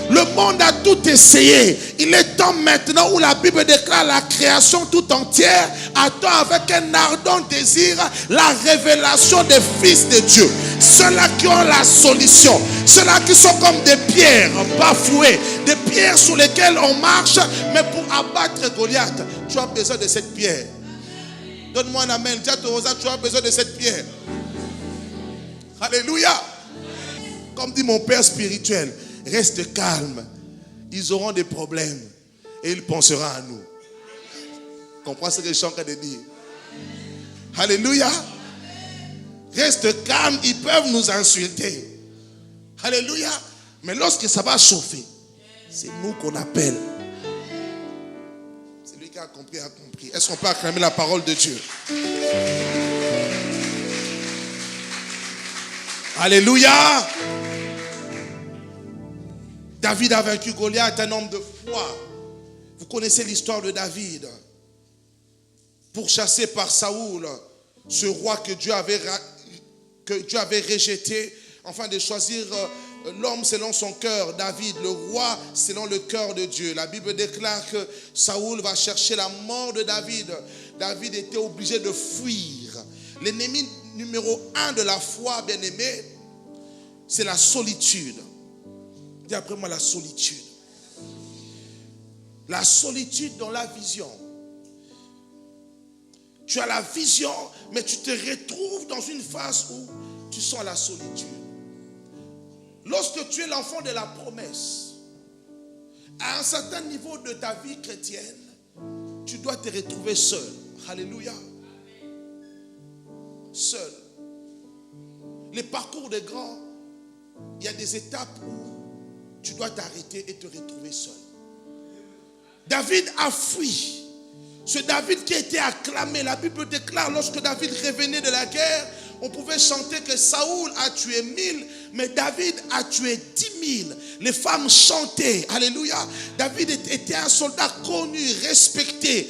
Le monde a tout essayé. Il est temps maintenant où la Bible déclare la création tout entière attend avec un ardent désir la révélation des fils de Dieu. Ceux-là qui ont la solution. Ceux-là qui sont comme des pierres bafouées. Des pierres sur lesquelles on marche. Mais pour abattre Goliath, tu as besoin de cette pierre. Donne-moi un amen. Dis à ton voisin, tu as besoin de cette pierre. Alléluia. Comme dit mon père spirituel, reste calme. Ils auront des problèmes et ils penseront à nous. Comprends ce que je suis en train de dire? Alléluia. Reste calme, ils peuvent nous insulter. Alléluia. Mais lorsque ça va chauffer, c'est nous qu'on appelle. Celui qui a compris a compris. Est-ce qu'on peut acclamer la parole de Dieu? Alléluia. David a vaincu Goliath, un homme de foi. Vous connaissez l'histoire de David. Pourchassé par Saoul, ce roi que Dieu avait rejeté, afin de choisir l'homme selon son cœur, David, le roi selon le cœur de Dieu. La Bible déclare que Saoul va chercher la mort de David. David était obligé de fuir. L'ennemi numéro 1 de la foi, bien-aimé, c'est la solitude. Dis après moi la solitude. La solitude dans la vision. Tu as la vision, mais tu te retrouves dans une phase où tu sens la solitude. Lorsque tu es l'enfant de la promesse, à un certain niveau de ta vie chrétienne, tu dois te retrouver seul. Alléluia. Seul. Les parcours des grands, il y a des étapes où tu dois t'arrêter et te retrouver seul. David a fui. Ce David qui a été acclamé, la Bible déclare, lorsque David revenait de la guerre, on pouvait chanter que Saoul a tué 1000, mais David a tué 10 000. Les femmes chantaient, alléluia. David était un soldat connu, respecté,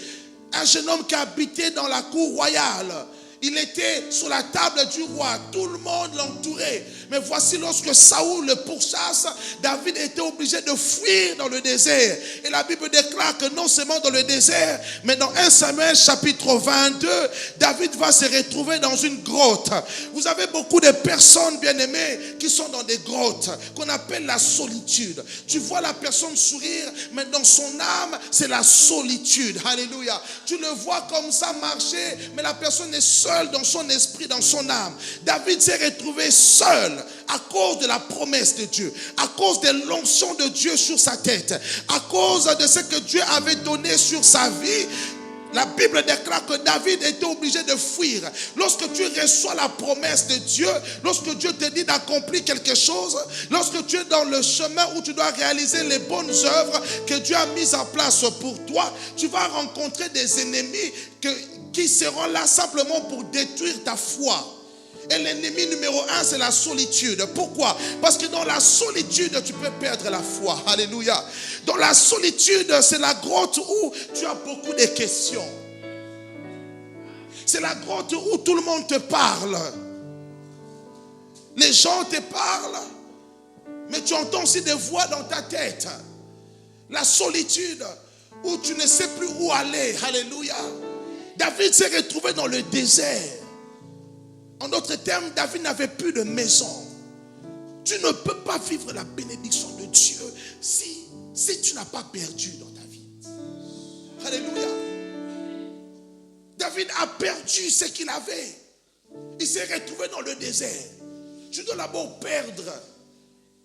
un jeune homme qui habitait dans la cour royale. Il était sur la table du roi. Tout le monde l'entourait. Mais voici, lorsque Saoul le pourchasse, David était obligé de fuir dans le désert. Et la Bible déclare que non seulement dans le désert, mais dans 1 Samuel chapitre 22, David va se retrouver dans une grotte. Vous avez beaucoup de personnes, bien-aimées, qui sont dans des grottes, qu'on appelle la solitude. Tu vois la personne sourire, mais dans son âme, c'est la solitude. Alléluia. Tu le vois comme ça marcher, mais la personne est seule dans son esprit, dans son âme. David s'est retrouvé seul à cause de la promesse de Dieu, à cause de l'onction de Dieu sur sa tête, à cause de ce que Dieu avait donné sur sa vie. La Bible déclare que David était obligé de fuir. Lorsque tu reçois la promesse de Dieu, lorsque Dieu te dit d'accomplir quelque chose, lorsque tu es dans le chemin où tu dois réaliser les bonnes œuvres que Dieu a mises en place pour toi, tu vas rencontrer des ennemis qui seront là simplement pour détruire ta foi. Et l'ennemi numéro 1, c'est la solitude. Pourquoi? Parce que dans la solitude, tu peux perdre la foi. Alléluia. Dans la solitude, c'est la grotte où tu as beaucoup de questions. C'est la grotte où tout le monde te parle. Les gens te parlent, mais tu entends aussi des voix dans ta tête. La solitude où tu ne sais plus où aller. Alléluia. David s'est retrouvé dans le désert. En d'autres termes, David n'avait plus de maison. Tu ne peux pas vivre la bénédiction de Dieu si tu n'as pas perdu dans ta vie. Alléluia. David a perdu ce qu'il avait. Il s'est retrouvé dans le désert. Tu dois d'abord perdre.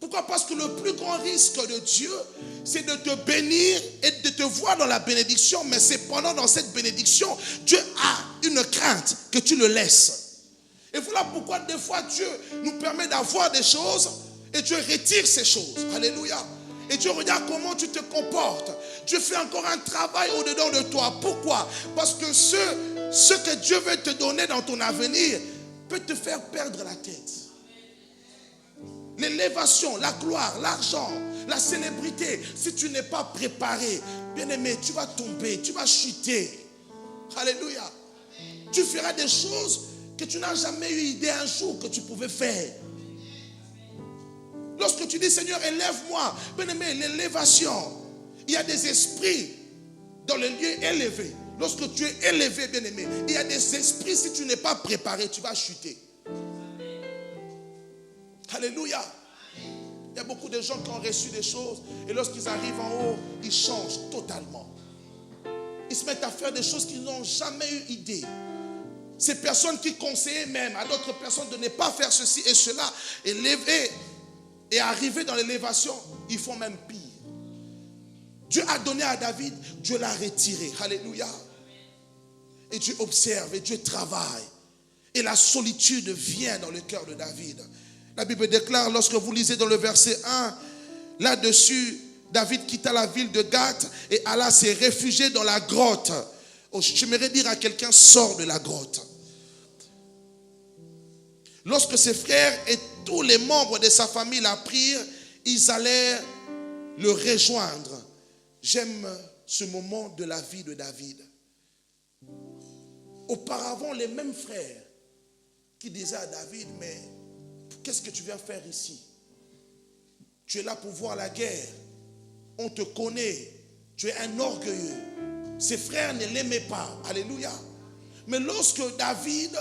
Pourquoi? Parce que le plus grand risque de Dieu, c'est de te bénir et de te voir dans la bénédiction. Mais c'est pendant dans cette bénédiction, Dieu a une crainte que tu le laisses. Et voilà pourquoi des fois Dieu nous permet d'avoir des choses et Dieu retire ces choses. Alléluia. Et Dieu regarde comment tu te comportes. Dieu fait encore un travail au-dedans de toi. Pourquoi? Parce que ce que Dieu veut te donner dans ton avenir peut te faire perdre la tête. L'élévation, la gloire, l'argent, la célébrité, si tu n'es pas préparé, bien-aimé, tu vas tomber, tu vas chuter. Alléluia. Tu feras des choses que tu n'as jamais eu idée un jour que tu pouvais faire. Lorsque tu dis, Seigneur, élève-moi, bien-aimé, l'élévation, il y a des esprits dans les lieux élevés. Lorsque tu es élevé, bien-aimé, il y a des esprits, si tu n'es pas préparé, tu vas chuter. Alléluia. Il y a beaucoup de gens qui ont reçu des choses et lorsqu'ils arrivent en haut, ils changent totalement. Ils se mettent à faire des choses qu'ils n'ont jamais eu idée. Ces personnes qui conseillaient même à d'autres personnes de ne pas faire ceci et cela, élever et arriver dans l'élévation, ils font même pire. Dieu a donné à David, Dieu l'a retiré. Alléluia. Et Dieu observe et Dieu travaille. Et la solitude vient dans le cœur de David. La Bible déclare, lorsque vous lisez dans le verset 1, là-dessus, David quitta la ville de Gath et alla se réfugier dans la grotte. Oh, j'aimerais dire à quelqu'un, sors de la grotte. Lorsque ses frères et tous les membres de sa famille l'apprirent, ils allèrent le rejoindre. J'aime ce moment de la vie de David. Auparavant, les mêmes frères qui disaient à David, mais qu'est-ce que tu viens faire ici? Tu es là pour voir la guerre. On te connaît. Tu es un orgueilleux. Ses frères ne l'aimaient pas. Alléluia. Mais lorsque David,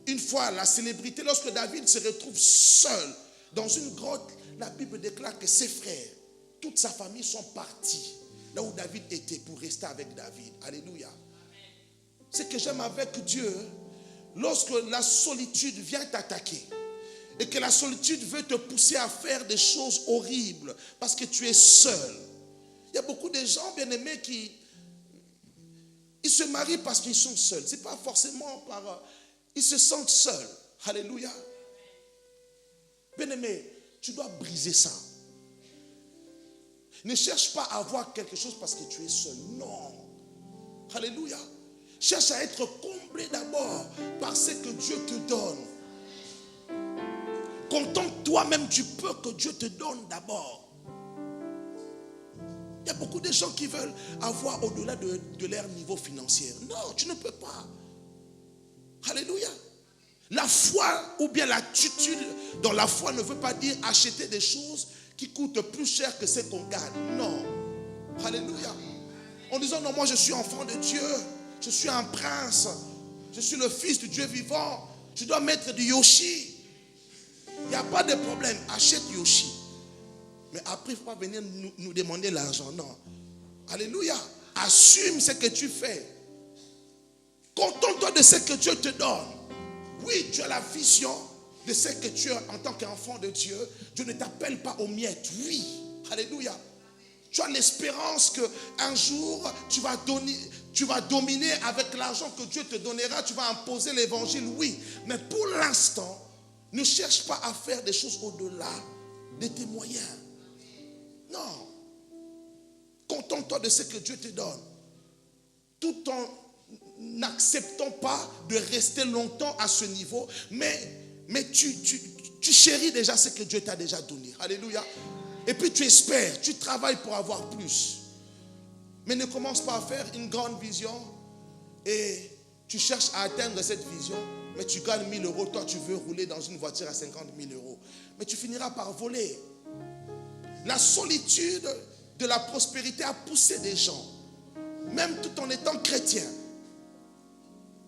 une fois la célébrité, lorsque David se retrouve seul dans une grotte, la Bible déclare que ses frères, toute sa famille sont partis là où David était pour rester avec David. Alléluia. Ce que j'aime avec Dieu, lorsque la solitude vient t'attaquer et que la solitude veut te pousser à faire des choses horribles parce que tu es seul. Il y a beaucoup de gens bien-aimés qui ils se marient parce qu'ils sont seuls. Ce n'est pas forcément par... Ils se sentent seuls. Alléluia. Bien-aimé, tu dois briser ça. Ne cherche pas à avoir quelque chose parce que tu es seul. Non. Alléluia. Cherche à être comblé d'abord par ce que Dieu te donne. Contente toi-même du peu que Dieu te donne d'abord. Il y a beaucoup de gens qui veulent avoir au-delà de leur niveau financier. Non, tu ne peux pas. Alléluia. La foi ou bien l'attitude dans la foi ne veut pas dire acheter des choses qui coûtent plus cher que ce qu'on gagne. Non. Alléluia. En disant non, moi je suis enfant de Dieu. Je suis un prince. Je suis le fils du Dieu vivant. Je dois mettre du Yoshi. Il n'y a pas de problème. Achète Yoshi. Mais après, il ne faut pas venir nous demander l'argent. Non. Alléluia. Assume ce que tu fais. Contente-toi de ce que Dieu te donne. Oui, tu as la vision de ce que tu es en tant qu'enfant de Dieu. Dieu ne t'appelle pas aux miettes. Oui. Alléluia. Tu as l'espérance qu'un jour, tu vas dominer avec l'argent que Dieu te donnera. Tu vas imposer l'évangile. Oui. Mais pour l'instant, ne cherche pas à faire des choses au-delà de tes moyens. Non. Contente-toi de ce que Dieu te donne. Tout en n'acceptant pas de rester longtemps à ce niveau. Mais tu chéris déjà ce que Dieu t'a déjà donné. Alléluia. Et puis tu espères, tu travailles pour avoir plus. Mais ne commence pas à faire une grande vision et Tu cherches à atteindre cette vision, mais tu gagnes 1000 euros. Toi, tu veux rouler dans une voiture à 50 000 euros. Mais tu finiras par voler. La solitude de la prospérité a poussé des gens, même tout en étant chrétiens,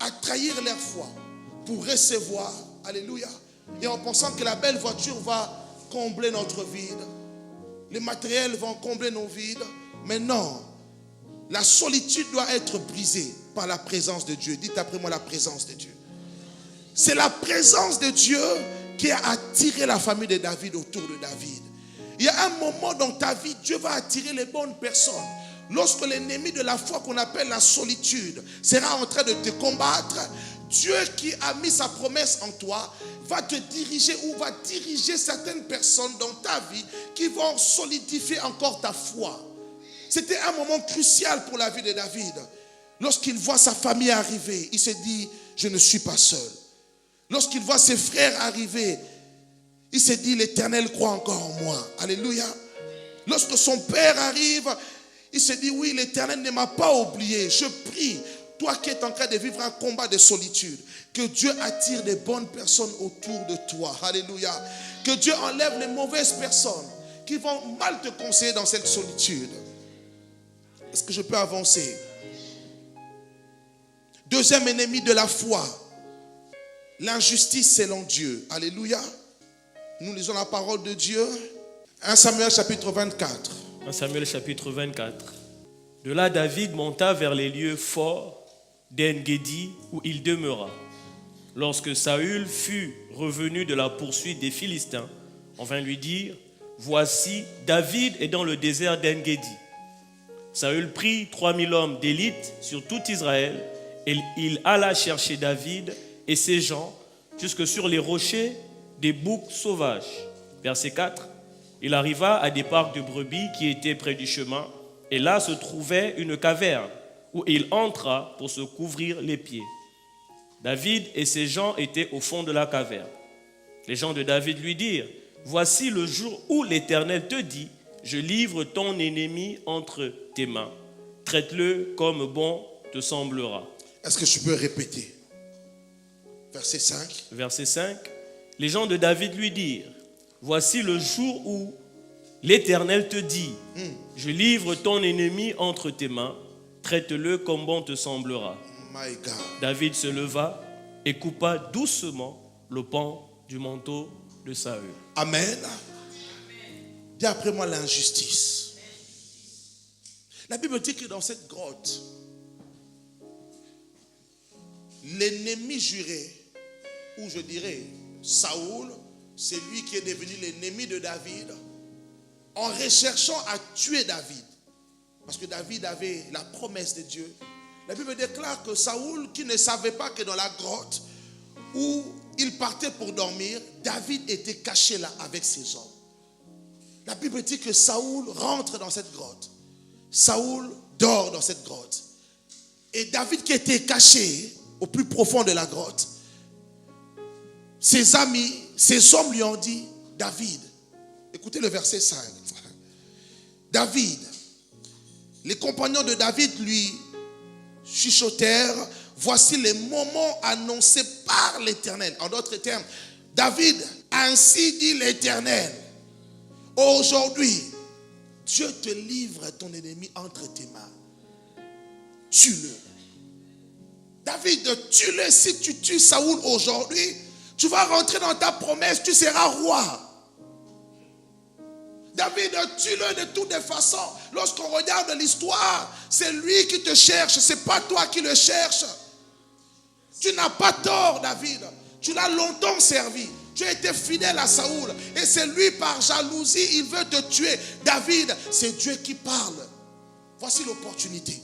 à trahir leur foi pour recevoir, alléluia, et en pensant que la belle voiture va combler notre vide, les matériels vont combler nos vides, mais non, la solitude doit être brisée par la présence de Dieu. Dites après moi la présence de Dieu. C'est la présence de Dieu qui a attiré la famille de David autour de David. Il y a un moment dans ta vie, Dieu va attirer les bonnes personnes. Lorsque l'ennemi de la foi qu'on appelle la solitude sera en train de te combattre, Dieu qui a mis sa promesse en toi va te diriger ou va diriger certaines personnes dans ta vie qui vont solidifier encore ta foi. C'était un moment crucial pour la vie de David. Lorsqu'il voit sa famille arriver, il se dit, je ne suis pas seul. Lorsqu'il voit ses frères arriver, il se dit, l'Éternel croit encore en moi. Alléluia. Lorsque son père arrive, il se dit, oui, l'Éternel ne m'a pas oublié. Je prie, toi qui es en train de vivre un combat de solitude, que Dieu attire des bonnes personnes autour de toi. Alléluia. Que Dieu enlève les mauvaises personnes qui vont mal te conseiller dans cette solitude. Est-ce que je peux avancer? Deuxième ennemi de la foi, l'injustice selon Dieu. Alléluia. Nous lisons la parole de Dieu. 1 Samuel chapitre 24. 1 Samuel chapitre 24. De là, David monta vers les lieux forts d'En-Gedi où il demeura. Lorsque Saül fut revenu de la poursuite des Philistins, on vint lui dire, voici, David est dans le désert d'En-Gedi. Saül prit 3000 hommes d'élite sur tout Israël et il alla chercher David et ses gens jusque sur les rochers des boucs sauvages. Verset 4. Il arriva à des parcs de brebis qui étaient près du chemin et là se trouvait une caverne où il entra pour se couvrir les pieds. David et ses gens étaient au fond de la caverne. Les gens de David lui dirent, voici le jour où l'Éternel te dit, je livre ton ennemi entre tes mains. Traite-le comme bon te semblera. Est-ce que je peux répéter? Verset 5. Verset 5. Les gens de David lui dirent, voici le jour où l'Éternel te dit, je livre ton ennemi entre tes mains, traite-le comme bon te semblera. My God. David se leva et coupa doucement le pan du manteau de Saül. Amen. Dis après moi l'injustice. La Bible dit que dans cette grotte, l'ennemi juré, ou je dirais Saoul, c'est lui qui est devenu l'ennemi de David, en recherchant à tuer David. Parce que David avait la promesse de Dieu. La Bible déclare que Saoul, qui ne savait pas que dans la grotte où il partait pour dormir, David était caché là avec ses hommes. La Bible dit que Saoul rentre dans cette grotte. Saoul dort dans cette grotte. Et David qui était caché au plus profond de la grotte, ses amis, ses hommes lui ont dit, David, écoutez le verset 5. David, les compagnons de David lui chuchotèrent, voici les moments annoncés par l'Éternel. En d'autres termes, David, ainsi dit l'Éternel, aujourd'hui, Dieu te livre ton ennemi entre tes mains. Tue-le. David, tue-le. Si tu tues Saoul aujourd'hui, tu vas rentrer dans ta promesse, tu seras roi. David, tue-le de toutes les façons. Lorsqu'on regarde l'histoire, c'est lui qui te cherche, c'est pas toi qui le cherches. Tu n'as pas tort, David. Tu l'as longtemps servi. Tu as été fidèle à Saoul. Et c'est lui, par jalousie, il veut te tuer. David, c'est Dieu qui parle. Voici l'opportunité.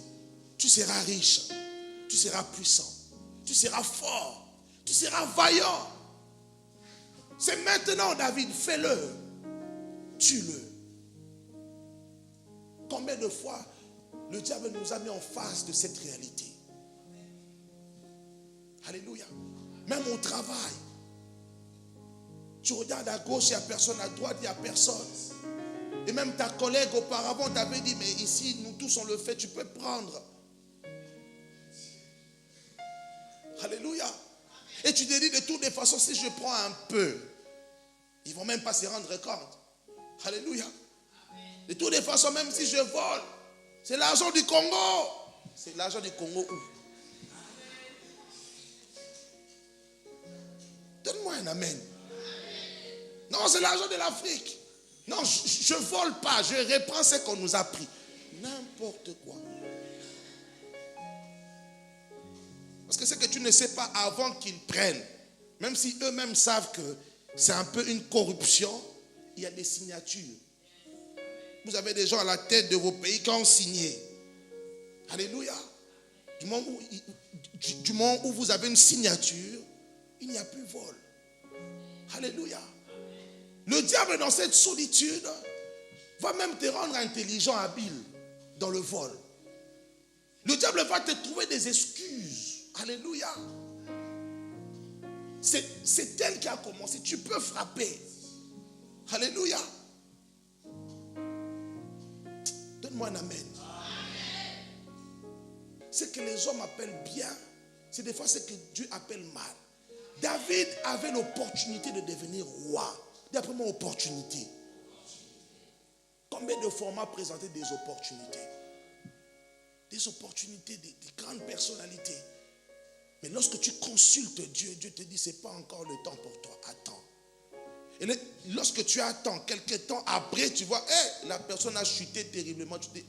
Tu seras riche. Tu seras puissant. Tu seras fort. Tu seras vaillant. C'est maintenant, David. Fais-le. Tue-le. Combien de fois le diable nous a mis en face de cette réalité? Alléluia. Même au travail. Tu regardes à gauche, il n'y a personne, à droite, il n'y a personne. Et même ta collègue auparavant t'avait dit, mais ici, nous tous on le fait, tu peux prendre. Alléluia. Et tu te dis de toutes les façons, si je prends un peu, ils ne vont même pas se rendre compte. Alléluia. De toutes les façons, même si je vole, c'est l'argent du Congo. C'est l'argent du Congo où? Donne-moi un amen. Non, c'est l'argent de l'Afrique. Non, je ne vole pas, je reprends ce qu'on nous a pris. N'importe quoi. Parce que c'est que tu ne sais pas avant qu'ils prennent. Même si eux-mêmes savent que c'est un peu une corruption, il y a des signatures. Vous avez des gens à la tête de vos pays qui ont signé. Alléluia. Du moment où vous avez une signature, il n'y a plus vol. Alléluia. Le diable dans cette solitude va même te rendre intelligent, habile dans le vol. Le diable va te trouver des excuses. Alléluia. C'est elle qui a commencé. Tu peux frapper. Alléluia. Donne-moi un amen. Ce que les hommes appellent bien, c'est des fois ce que Dieu appelle mal. David avait l'opportunité de devenir roi. D'après moi, opportunité. Combien de fois on m'a présenté des opportunités? Des opportunités, des grandes personnalités. Mais lorsque tu consultes Dieu, Dieu te dit, ce n'est pas encore le temps pour toi. Attends. Et lorsque tu attends, quelques temps après, tu vois, la personne a chuté terriblement. Tu te dis,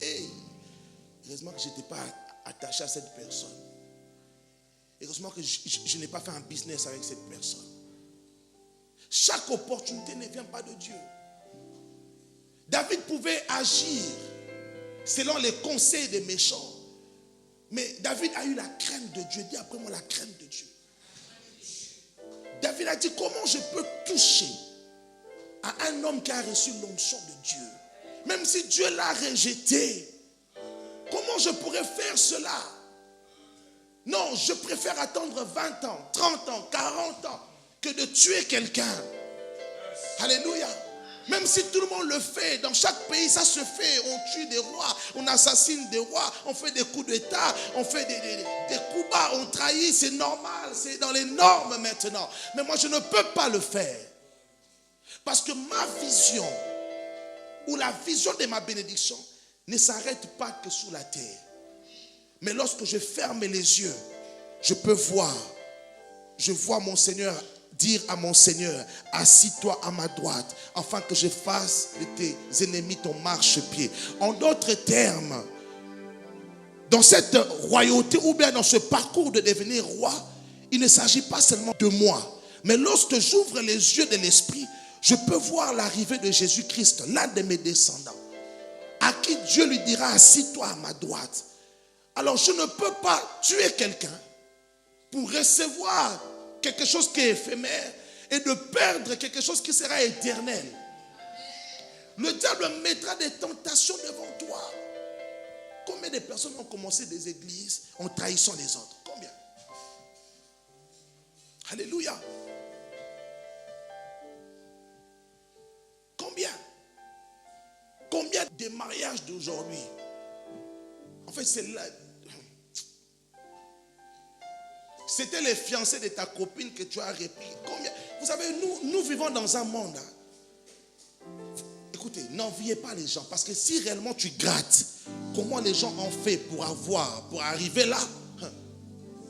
heureusement que je n'étais pas attaché à cette personne. Heureusement que je n'ai pas fait un business avec cette personne. Chaque opportunité ne vient pas de Dieu. David pouvait agir selon les conseils des méchants. Mais David a eu la crainte de Dieu. Dis après moi la crainte de Dieu. David a dit, comment je peux toucher à un homme qui a reçu l'onction de Dieu? Même si Dieu l'a rejeté, comment je pourrais faire cela? Non, je préfère attendre 20 ans, 30 ans, 40 ans que de tuer quelqu'un. Alléluia. Même si tout le monde le fait, dans chaque pays ça se fait. On tue des rois, on assassine des rois, on fait des coups d'État, on fait des coups bas, on trahit, c'est normal, c'est dans les normes maintenant. Mais moi je ne peux pas le faire. Parce que ma vision, ou la vision de ma bénédiction, ne s'arrête pas que sous la terre. Mais lorsque je ferme les yeux, je peux voir. Je vois mon Seigneur dire à mon Seigneur, assis-toi à ma droite, afin que je fasse de tes ennemis ton marchepied. En d'autres termes, dans cette royauté ou bien dans ce parcours de devenir roi, il ne s'agit pas seulement de moi. Mais lorsque j'ouvre les yeux de l'esprit, je peux voir l'arrivée de Jésus-Christ, l'un de mes descendants, à qui Dieu lui dira, assis-toi à ma droite. Alors je ne peux pas tuer quelqu'un pour recevoir quelque chose qui est éphémère et de perdre quelque chose qui sera éternel. Le diable mettra des tentations devant toi. Combien de personnes ont commencé des églises en trahissant les autres? Combien? Alléluia. Combien? Combien de mariages d'aujourd'hui? En fait, c'est là. C'était les fiancés de ta copine que tu as repris. Combien? Vous savez, nous vivons dans un monde. Écoutez, n'enviez pas les gens. Parce que si réellement tu grattes, comment les gens ont fait pour arriver là?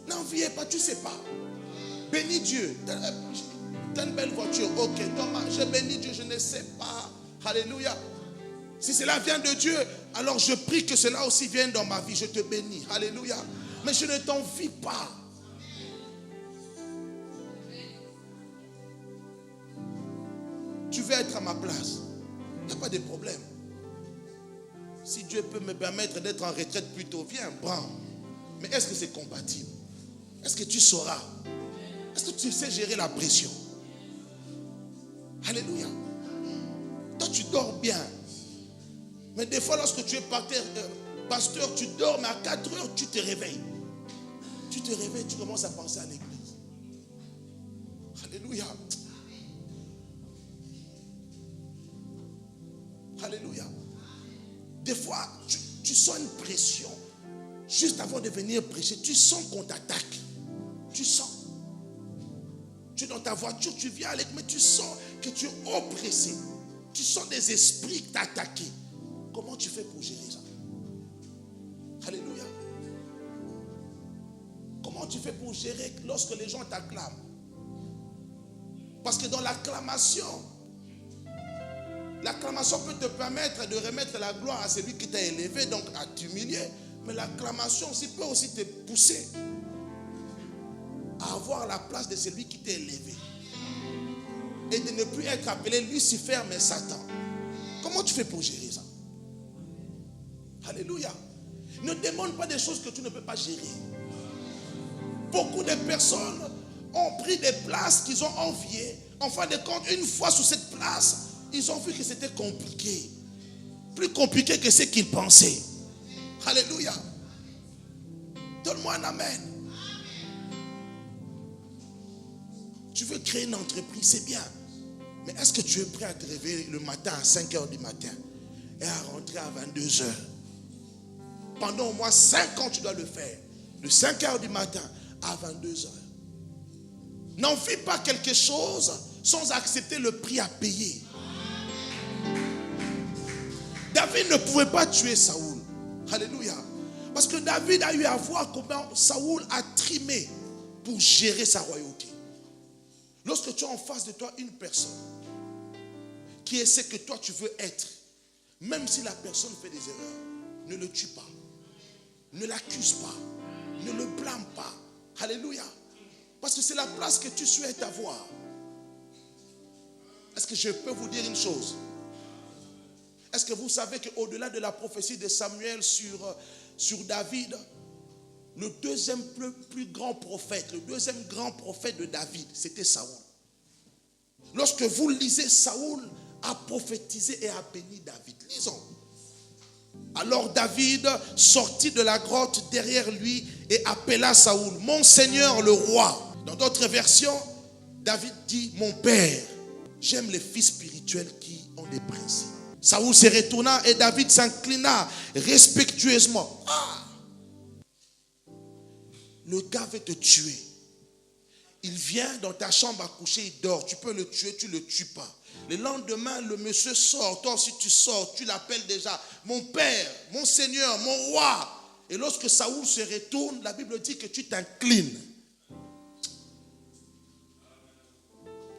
N'enviez pas, tu ne sais pas. Bénis Dieu. T'as une belle voiture. Ok, dommage. Je bénis Dieu, je ne sais pas. Alléluia. Si cela vient de Dieu, alors je prie que cela aussi vienne dans ma vie. Je te bénis. Alléluia. Mais je ne t'envie pas. Tu veux être à ma place, il n'y a pas de problème. Si Dieu peut me permettre d'être en retraite plus tôt, viens, prends. Mais est-ce que c'est compatible? Est-ce que tu sauras? Est-ce que tu sais gérer la pression? Alléluia. Toi, tu dors bien. Mais des fois, lorsque tu es pasteur, tu dors, mais à 4 heures, tu te réveilles. Tu te réveilles, tu commences à penser à l'église. Alléluia. Alléluia. Des fois, tu sens une pression. Juste avant de venir prêcher, tu sens qu'on t'attaque. Tu sens. Tu es dans ta voiture, tu viens avec, mais tu sens que tu es oppressé. Tu sens des esprits t'attaquer. Comment tu fais pour gérer ça? Alléluia. Comment tu fais pour gérer lorsque les gens t'acclament? Parce que dans l'acclamation peut te permettre de remettre la gloire à celui qui t'a élevé, donc à t'humilier. Mais l'acclamation aussi peut aussi te pousser à avoir la place de celui qui t'a élevé. Et de ne plus être appelé Lucifer, mais Satan. Comment tu fais pour gérer ça? Alléluia. Ne demande pas des choses que tu ne peux pas gérer. Beaucoup de personnes ont pris des places qu'ils ont enviées. En fin de compte, une fois sur cette place, ils ont vu que c'était compliqué. Plus compliqué que ce qu'ils pensaient. Alléluia. Donne-moi un amen. Tu veux créer une entreprise, c'est bien. Mais est-ce que tu es prêt à te réveiller le matin à 5 heures du matin et à rentrer à 22 heures? Pendant au moins 5 ans, tu dois le faire. De 5 heures du matin à 22 heures. N'en fais pas quelque chose sans accepter le prix à payer. David ne pouvait pas tuer Saoul. Alléluia. Parce que David a eu à voir comment Saoul a trimé pour gérer sa royauté. Lorsque tu as en face de toi une personne qui est ce que toi tu veux être, même si la personne fait des erreurs, ne le tue pas. Ne l'accuse pas. Ne le blâme pas. Alléluia. Parce que c'est la place que tu souhaites avoir. Est-ce que je peux vous dire une chose? Est-ce que vous savez qu'au-delà de la prophétie de Samuel sur David, le deuxième plus grand prophète, le deuxième grand prophète de David, c'était Saoul. Lorsque vous lisez, Saoul a prophétisé et a béni David. Lisons. Alors David sortit de la grotte derrière lui et appela Saoul, mon Seigneur le roi. Dans d'autres versions, David dit, mon père. J'aime les fils spirituels qui ont des principes. Saoul se retourna et David s'inclina respectueusement. Ah! Le gars veut te tuer. Il vient dans ta chambre à coucher, il dort. Tu peux le tuer, tu ne le tues pas. Le lendemain, le monsieur sort. Toi aussi, tu sors. Tu l'appelles déjà mon père, mon Seigneur, mon roi. Et lorsque Saoul se retourne, la Bible dit que tu t'inclines.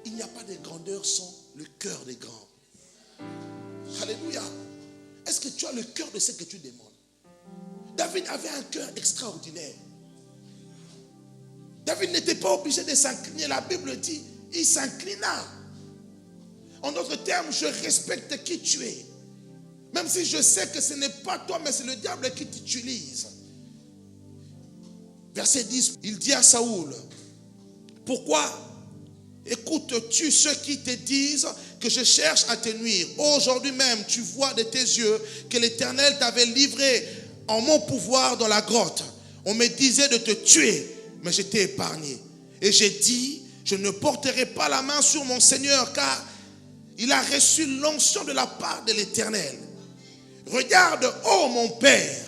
Il n'y a pas de grandeur sans le cœur des grands. Alléluia. Est-ce que tu as le cœur de ce que tu demandes? David avait un cœur extraordinaire. David n'était pas obligé de s'incliner. La Bible dit, il s'inclina. En d'autres termes, je respecte qui tu es. Même si je sais que ce n'est pas toi, mais c'est le diable qui t'utilise. Verset 10, il dit à Saoul, pourquoi écoutes-tu ceux qui te disent que je cherche à te nuire? Aujourd'hui même, tu vois de tes yeux que l'Éternel t'avait livré en mon pouvoir dans la grotte. On me disait de te tuer, mais je t'ai épargné. Et j'ai dit, je ne porterai pas la main sur mon Seigneur, car il a reçu l'onction de la part de l'Éternel. Regarde, oh mon Père.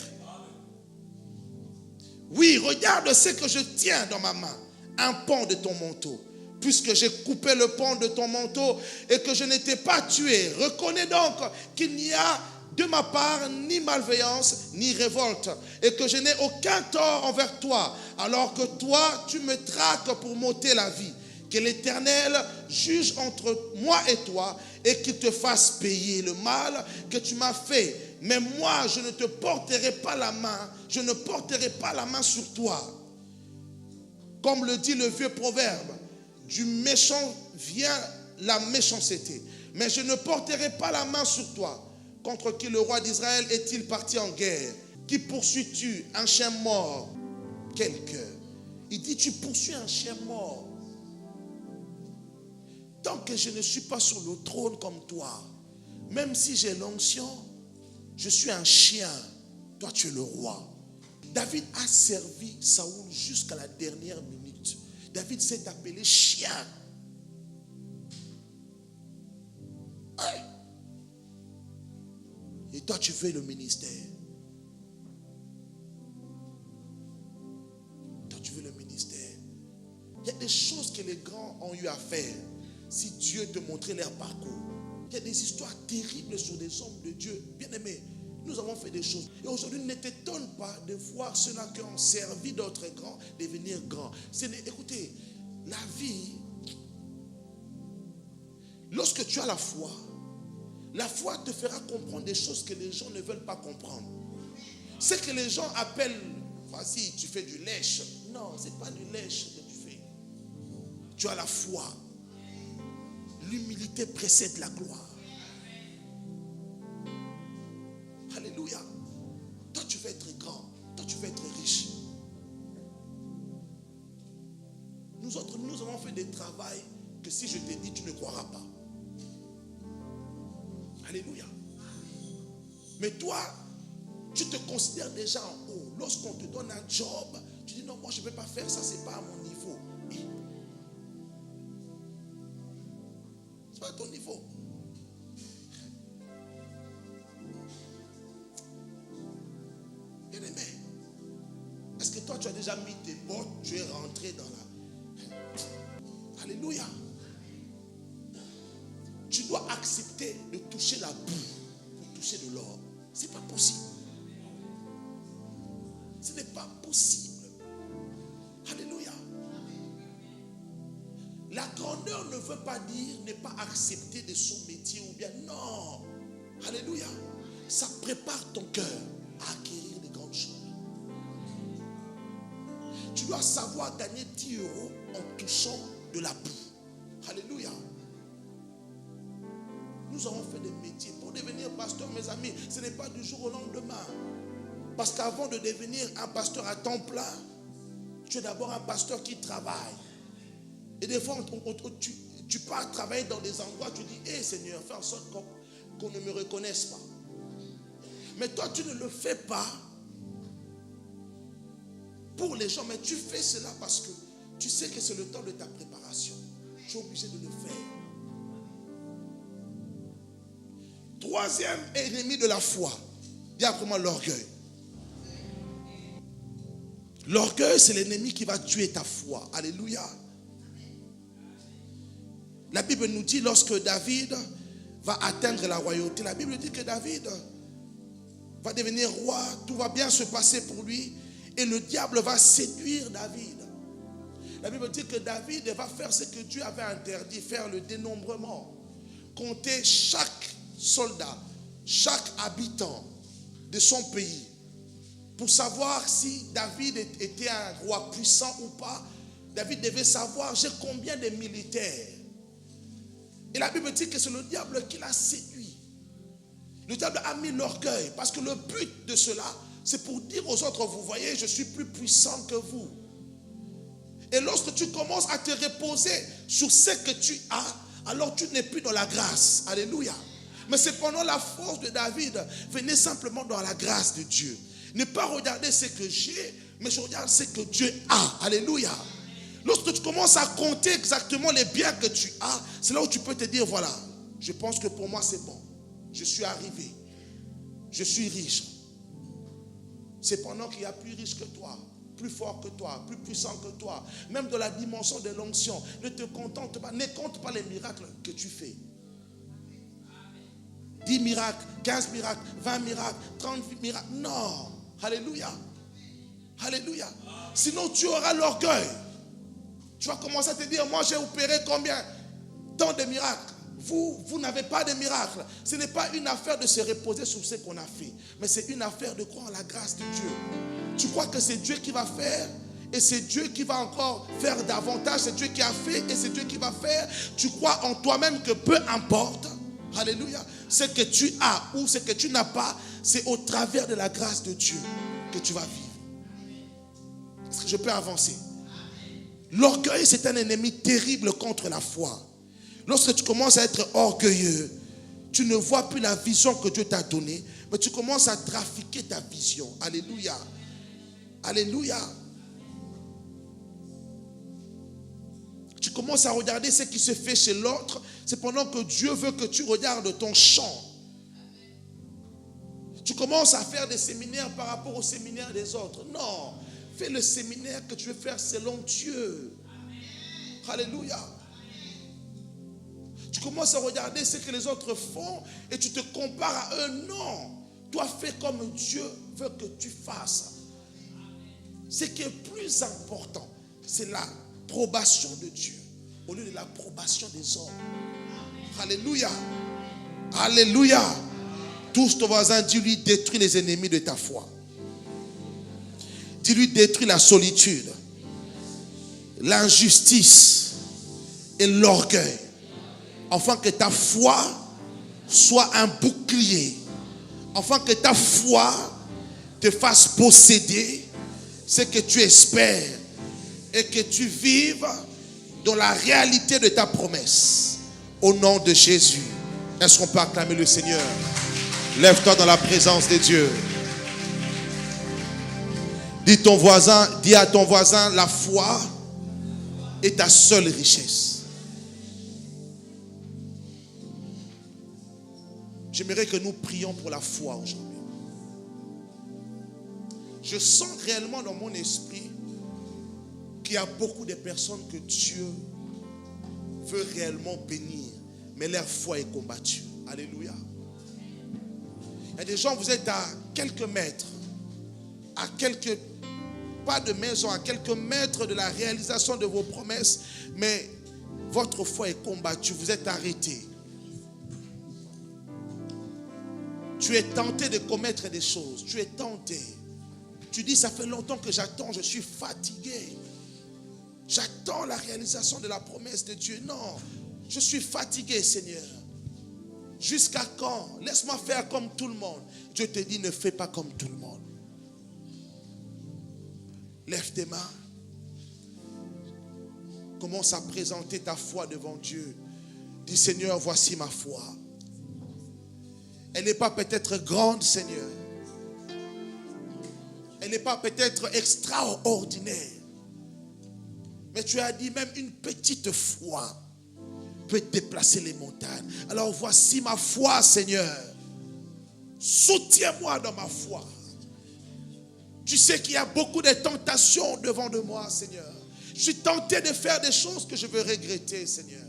Oui, regarde ce que je tiens dans ma main. Un pan de ton manteau. Puisque j'ai coupé le pan de ton manteau et que je ne t'ai pas tué. Reconnais donc qu'il n'y a de ma part ni malveillance ni révolte. Et que je n'ai aucun tort envers toi. Alors que toi, tu me traques pour m'ôter la vie. Que l'Éternel juge entre moi et toi et qu'il te fasse payer le mal que tu m'as fait. Mais moi, je ne te porterai pas la main. Je ne porterai pas la main sur toi. Comme le dit le vieux proverbe, du méchant vient la méchanceté. Mais je ne porterai pas la main sur toi. Contre qui le roi d'Israël est-il parti en guerre? Qui poursuis-tu? Un chien mort? Quel cœur! Il dit, tu poursuis un chien mort. Tant que je ne suis pas sur le trône comme toi, même si j'ai l'onction, je suis un chien. Toi, tu es le roi. David a servi Saoul jusqu'à la dernière minute. David s'est appelé chien. Ouais. Et toi, tu veux le ministère. Toi, tu veux le ministère. grands ont eu à faire si Dieu te montrait leur parcours. Il y a des histoires terribles sur des hommes de Dieu. Bien aimés, nous avons fait des choses. Et aujourd'hui, ne t'étonne pas de voir ceux-là qui ont servi d'autres grands devenir grands. Écoutez, la vie, lorsque tu as la foi te fera comprendre des choses que les gens ne veulent pas comprendre. Ce que les gens appellent, vas-y, tu fais du lèche. Non, ce n'est pas du lèche que tu fais. Tu as la foi. L'humilité précède la gloire. Alléluia. Toi, tu veux être grand. Toi, tu veux être riche. Nous autres, nous avons fait des travaux que si je te dis, tu ne croiras pas. Alléluia. Mais toi, tu te considères déjà en haut. Lorsqu'on te donne un job, tu dis non, moi je ne peux pas faire ça, ce n'est pas à mon niveau. Ce n'est pas à ton niveau. Bien aimé, est-ce que toi tu as déjà mis tes bottes, tu es rentré dans la... Alléluia. Tu dois accepter de toucher la boue pour toucher de l'or. Ce n'est pas possible. Ce n'est pas possible. Alléluia. La grandeur ne veut pas dire ne pas accepter de son métier ou bien non. Alléluia. Ça prépare ton cœur à acquérir de grandes choses. Tu dois savoir gagner 10 € en touchant de la boue. Alléluia. Nous avons fait des métiers. Pour devenir pasteur, mes amis, ce n'est pas du jour au lendemain. Parce qu'avant de devenir un pasteur à temps plein, tu es d'abord un pasteur qui travaille. Et des fois, tu pars travailler dans des endroits, tu dis, hé Seigneur, fais en sorte qu'on ne me reconnaisse pas. Mais toi, tu ne le fais pas pour les gens, mais tu fais cela parce que tu sais que c'est le temps de ta préparation. Tu es obligé de le faire. Troisième ennemi de la foi, dis après moi l'orgueil. L'orgueil, c'est l'ennemi qui va tuer ta foi. Alléluia. La Bible nous dit, lorsque David va atteindre la royauté, la Bible dit que David va devenir roi, tout va bien se passer pour lui, et le diable va séduire David. La Bible dit que David va faire ce que Dieu avait interdit, faire le dénombrement, compter chaque soldat, chaque habitant de son pays, pour savoir si David était un roi puissant ou pas. David devait savoir, j'ai combien de militaires. Et la Bible dit que c'est le diable qui l'a séduit. Le diable a mis l'orgueil, parce que le but de cela, c'est pour dire aux autres, vous voyez, je suis plus puissant que vous. Et lorsque tu commences à te reposer sur ce que tu as, alors tu n'es plus dans la grâce. Alléluia. Mais cependant, la force de David venait simplement dans la grâce de Dieu. Ne pas regarder ce que j'ai, mais je regarde ce que Dieu a. Alléluia. Lorsque tu commences à compter exactement les biens que tu as, c'est là où tu peux te dire, voilà, je pense que pour moi c'est bon. Je suis arrivé. Je suis riche. Cependant qu'il y a plus riche que toi, plus fort que toi, plus puissant que toi, même dans la dimension de l'onction, ne te contente pas, ne compte pas les miracles que tu fais. 10 miracles, 15 miracles, 20 miracles, 30 miracles. Non. Alléluia. Alléluia. Sinon tu auras l'orgueil. Tu vas commencer à te dire, moi j'ai opéré combien? Tant de miracles. Vous n'avez pas de miracles. Ce n'est pas une affaire de se reposer sur ce qu'on a fait, mais c'est une affaire de croire en la grâce de Dieu. Tu crois que c'est Dieu qui va faire, et c'est Dieu qui va encore faire davantage. C'est Dieu qui a fait et c'est Dieu qui va faire. Tu crois en toi-même que peu importe, alléluia, ce que tu as ou ce que tu n'as pas, c'est au travers de la grâce de Dieu que tu vas vivre. Est-ce que je peux avancer? L'orgueil, c'est un ennemi terrible contre la foi. Lorsque tu commences à être orgueilleux, tu ne vois plus la vision que Dieu t'a donnée, mais tu commences à trafiquer ta vision. Alléluia. Alléluia. Tu commences à regarder ce qui se fait chez l'autre, c'est pendant que Dieu veut que tu regardes ton champ. Tu commences à faire des séminaires par rapport aux séminaires des autres. Non, fais le séminaire que tu veux faire selon Dieu. Alléluia. Tu commences à regarder ce que les autres font et tu te compares à eux. Non. Toi, fais comme Dieu veut que tu fasses. Ce qui est plus important, c'est l'approbation de Dieu au lieu de l'approbation des hommes. Alléluia. Alléluia. Touche ton voisin, dis-lui, détruis les ennemis de ta foi. Dis-lui, détruis la solitude, l'injustice et l'orgueil, afin que ta foi soit un bouclier, afin que ta foi te fasse posséder ce que tu espères et que tu vives dans la réalité de ta promesse. Au nom de Jésus. Est-ce qu'on peut acclamer le Seigneur? Lève-toi dans la présence de Dieu. Dis à ton voisin, la foi est ta seule richesse. J'aimerais que nous prions pour la foi aujourd'hui. Je sens réellement dans mon esprit qu'il y a beaucoup de personnes que Dieu veut réellement bénir, mais leur foi est combattue. Alléluia. Il y a des gens, vous êtes à quelques mètres, à quelques pas de maison, à quelques mètres de la réalisation de vos promesses, mais votre foi est combattue, vous êtes arrêté. Tu es tenté de commettre des choses, tu es tenté. Tu dis, ça fait longtemps que j'attends, je suis fatigué. J'attends la réalisation de la promesse de Dieu. Non, je suis fatigué, Seigneur. Jusqu'à quand? Laisse-moi faire comme tout le monde. Dieu te dit, ne fais pas comme tout le monde. Lève tes mains. Commence à présenter ta foi devant Dieu. Dis, Seigneur, voici ma foi. Elle n'est pas peut-être grande, Seigneur. Elle n'est pas peut-être extraordinaire. Mais tu as dit, même une petite foi peut déplacer les montagnes. Alors voici ma foi, Seigneur. Soutiens-moi dans ma foi. Tu sais qu'il y a beaucoup de tentations devant de moi, Seigneur. Je suis tenté de faire des choses que je veux regretter, Seigneur.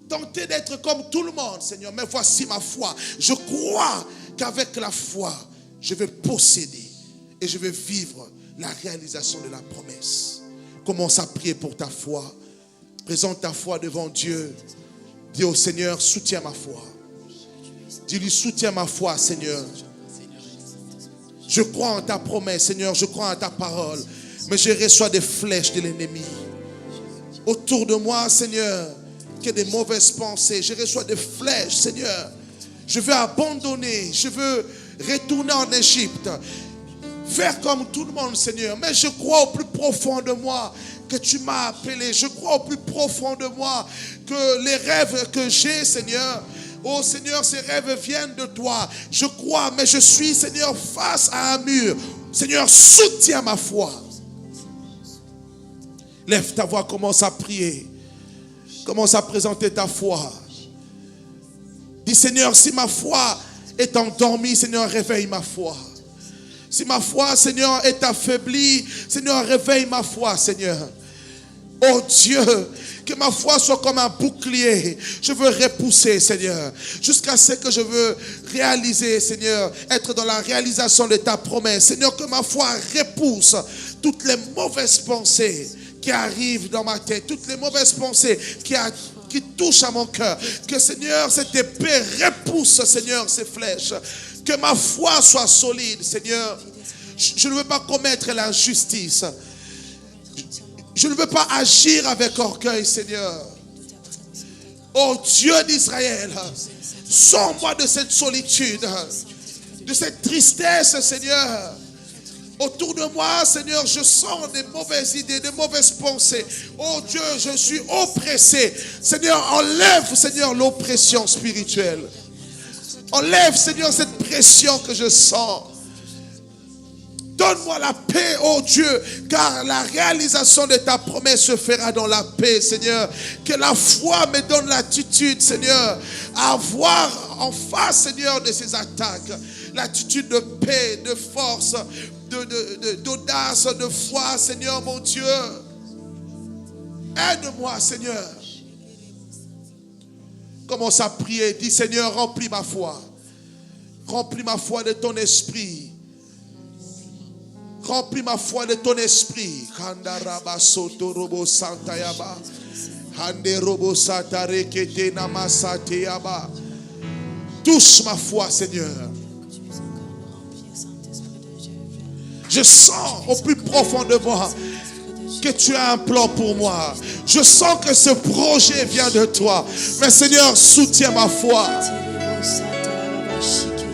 Tenté d'être comme tout le monde, Seigneur. Mais voici ma foi. Je crois qu'avec la foi, je vais posséder et je vais vivre la réalisation de la promesse. Commence à prier pour ta foi. Présente ta foi devant Dieu. Dis au Seigneur, soutiens ma foi. Dis-lui, soutiens ma foi, Seigneur. Je crois en ta promesse, Seigneur. Je crois en ta parole. Mais je reçois des flèches de l'ennemi. Autour de moi, Seigneur, qu'il y ait des mauvaises pensées. Je reçois des flèches, Seigneur. Je veux abandonner. Je veux retourner en Égypte. Faire comme tout le monde, Seigneur. Mais je crois au plus profond de moi que tu m'as appelé. Je crois au plus profond de moi que les rêves que j'ai, Seigneur, oh Seigneur, ces rêves viennent de toi. Je crois, mais je suis, Seigneur, face à un mur. Seigneur, soutiens ma foi. Lève ta voix, commence à prier. Commence à présenter ta foi. Dis, Seigneur, si ma foi est endormie, Seigneur, réveille ma foi. Si ma foi, Seigneur, est affaiblie, Seigneur, réveille ma foi, Seigneur. Oh Dieu, que ma foi soit comme un bouclier. Je veux repousser, Seigneur, jusqu'à ce que je veux réaliser, Seigneur, être dans la réalisation de ta promesse. Seigneur, que ma foi repousse toutes les mauvaises pensées qui arrivent dans ma tête, toutes les mauvaises pensées qui touchent à mon cœur. Que, Seigneur, cette épée repousse, Seigneur, ces flèches. Que ma foi soit solide, Seigneur. Je ne veux pas commettre l'injustice. Je ne veux pas agir avec orgueil, Seigneur. Oh Dieu d'Israël, sors-moi de cette solitude, de cette tristesse, Seigneur. Autour de moi, Seigneur, je sens des mauvaises idées, des mauvaises pensées. Oh Dieu, je suis oppressé. Seigneur, enlève, Seigneur, l'oppression spirituelle. Enlève, Seigneur, cette pression que je sens. Donne-moi la paix, oh Dieu, car la réalisation de ta promesse se fera dans la paix, Seigneur. Que la foi me donne l'attitude, Seigneur, à voir en face, Seigneur, de ces attaques. L'attitude de paix, de force, d'audace, de foi, Seigneur, mon Dieu. Aide-moi, Seigneur. Commence à prier. Dis, Seigneur, remplis ma foi. Remplis ma foi de ton esprit. Remplis ma foi de ton esprit. Kandaraba soto robo santayaba. Hande robo satare kete namasateyaba. Touche ma foi, Seigneur. Je sens au plus profond de moi que tu as un plan pour moi. Je sens que ce projet vient de toi. Mais Seigneur, soutiens ma foi.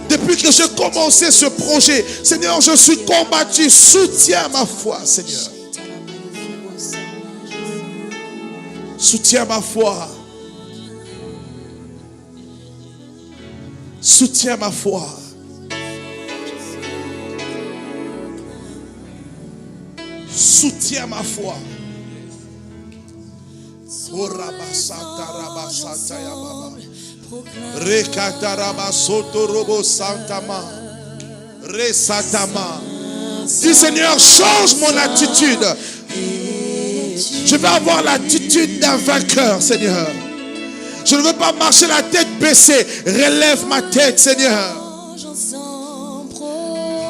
Depuis que j'ai commencé ce projet, Seigneur, je suis combattu. Soutiens ma foi, Seigneur. Soutiens ma foi. Soutiens ma foi. Soutiens ma foi. Dis, Seigneur, change mon attitude. Je veux avoir l'attitude d'un vainqueur, Seigneur. Je ne veux pas marcher la tête baissée. Relève ma tête, Seigneur.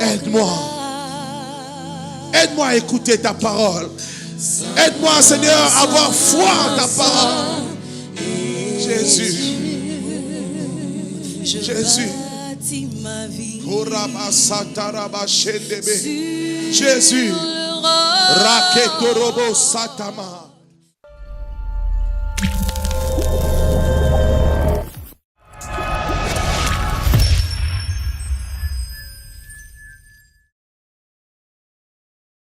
Aide-moi. Aide-moi à écouter ta parole. Aide-moi, Seigneur, à avoir foi en ta parole. Jésus. Jésus. Jésus. Raketorobo Satama.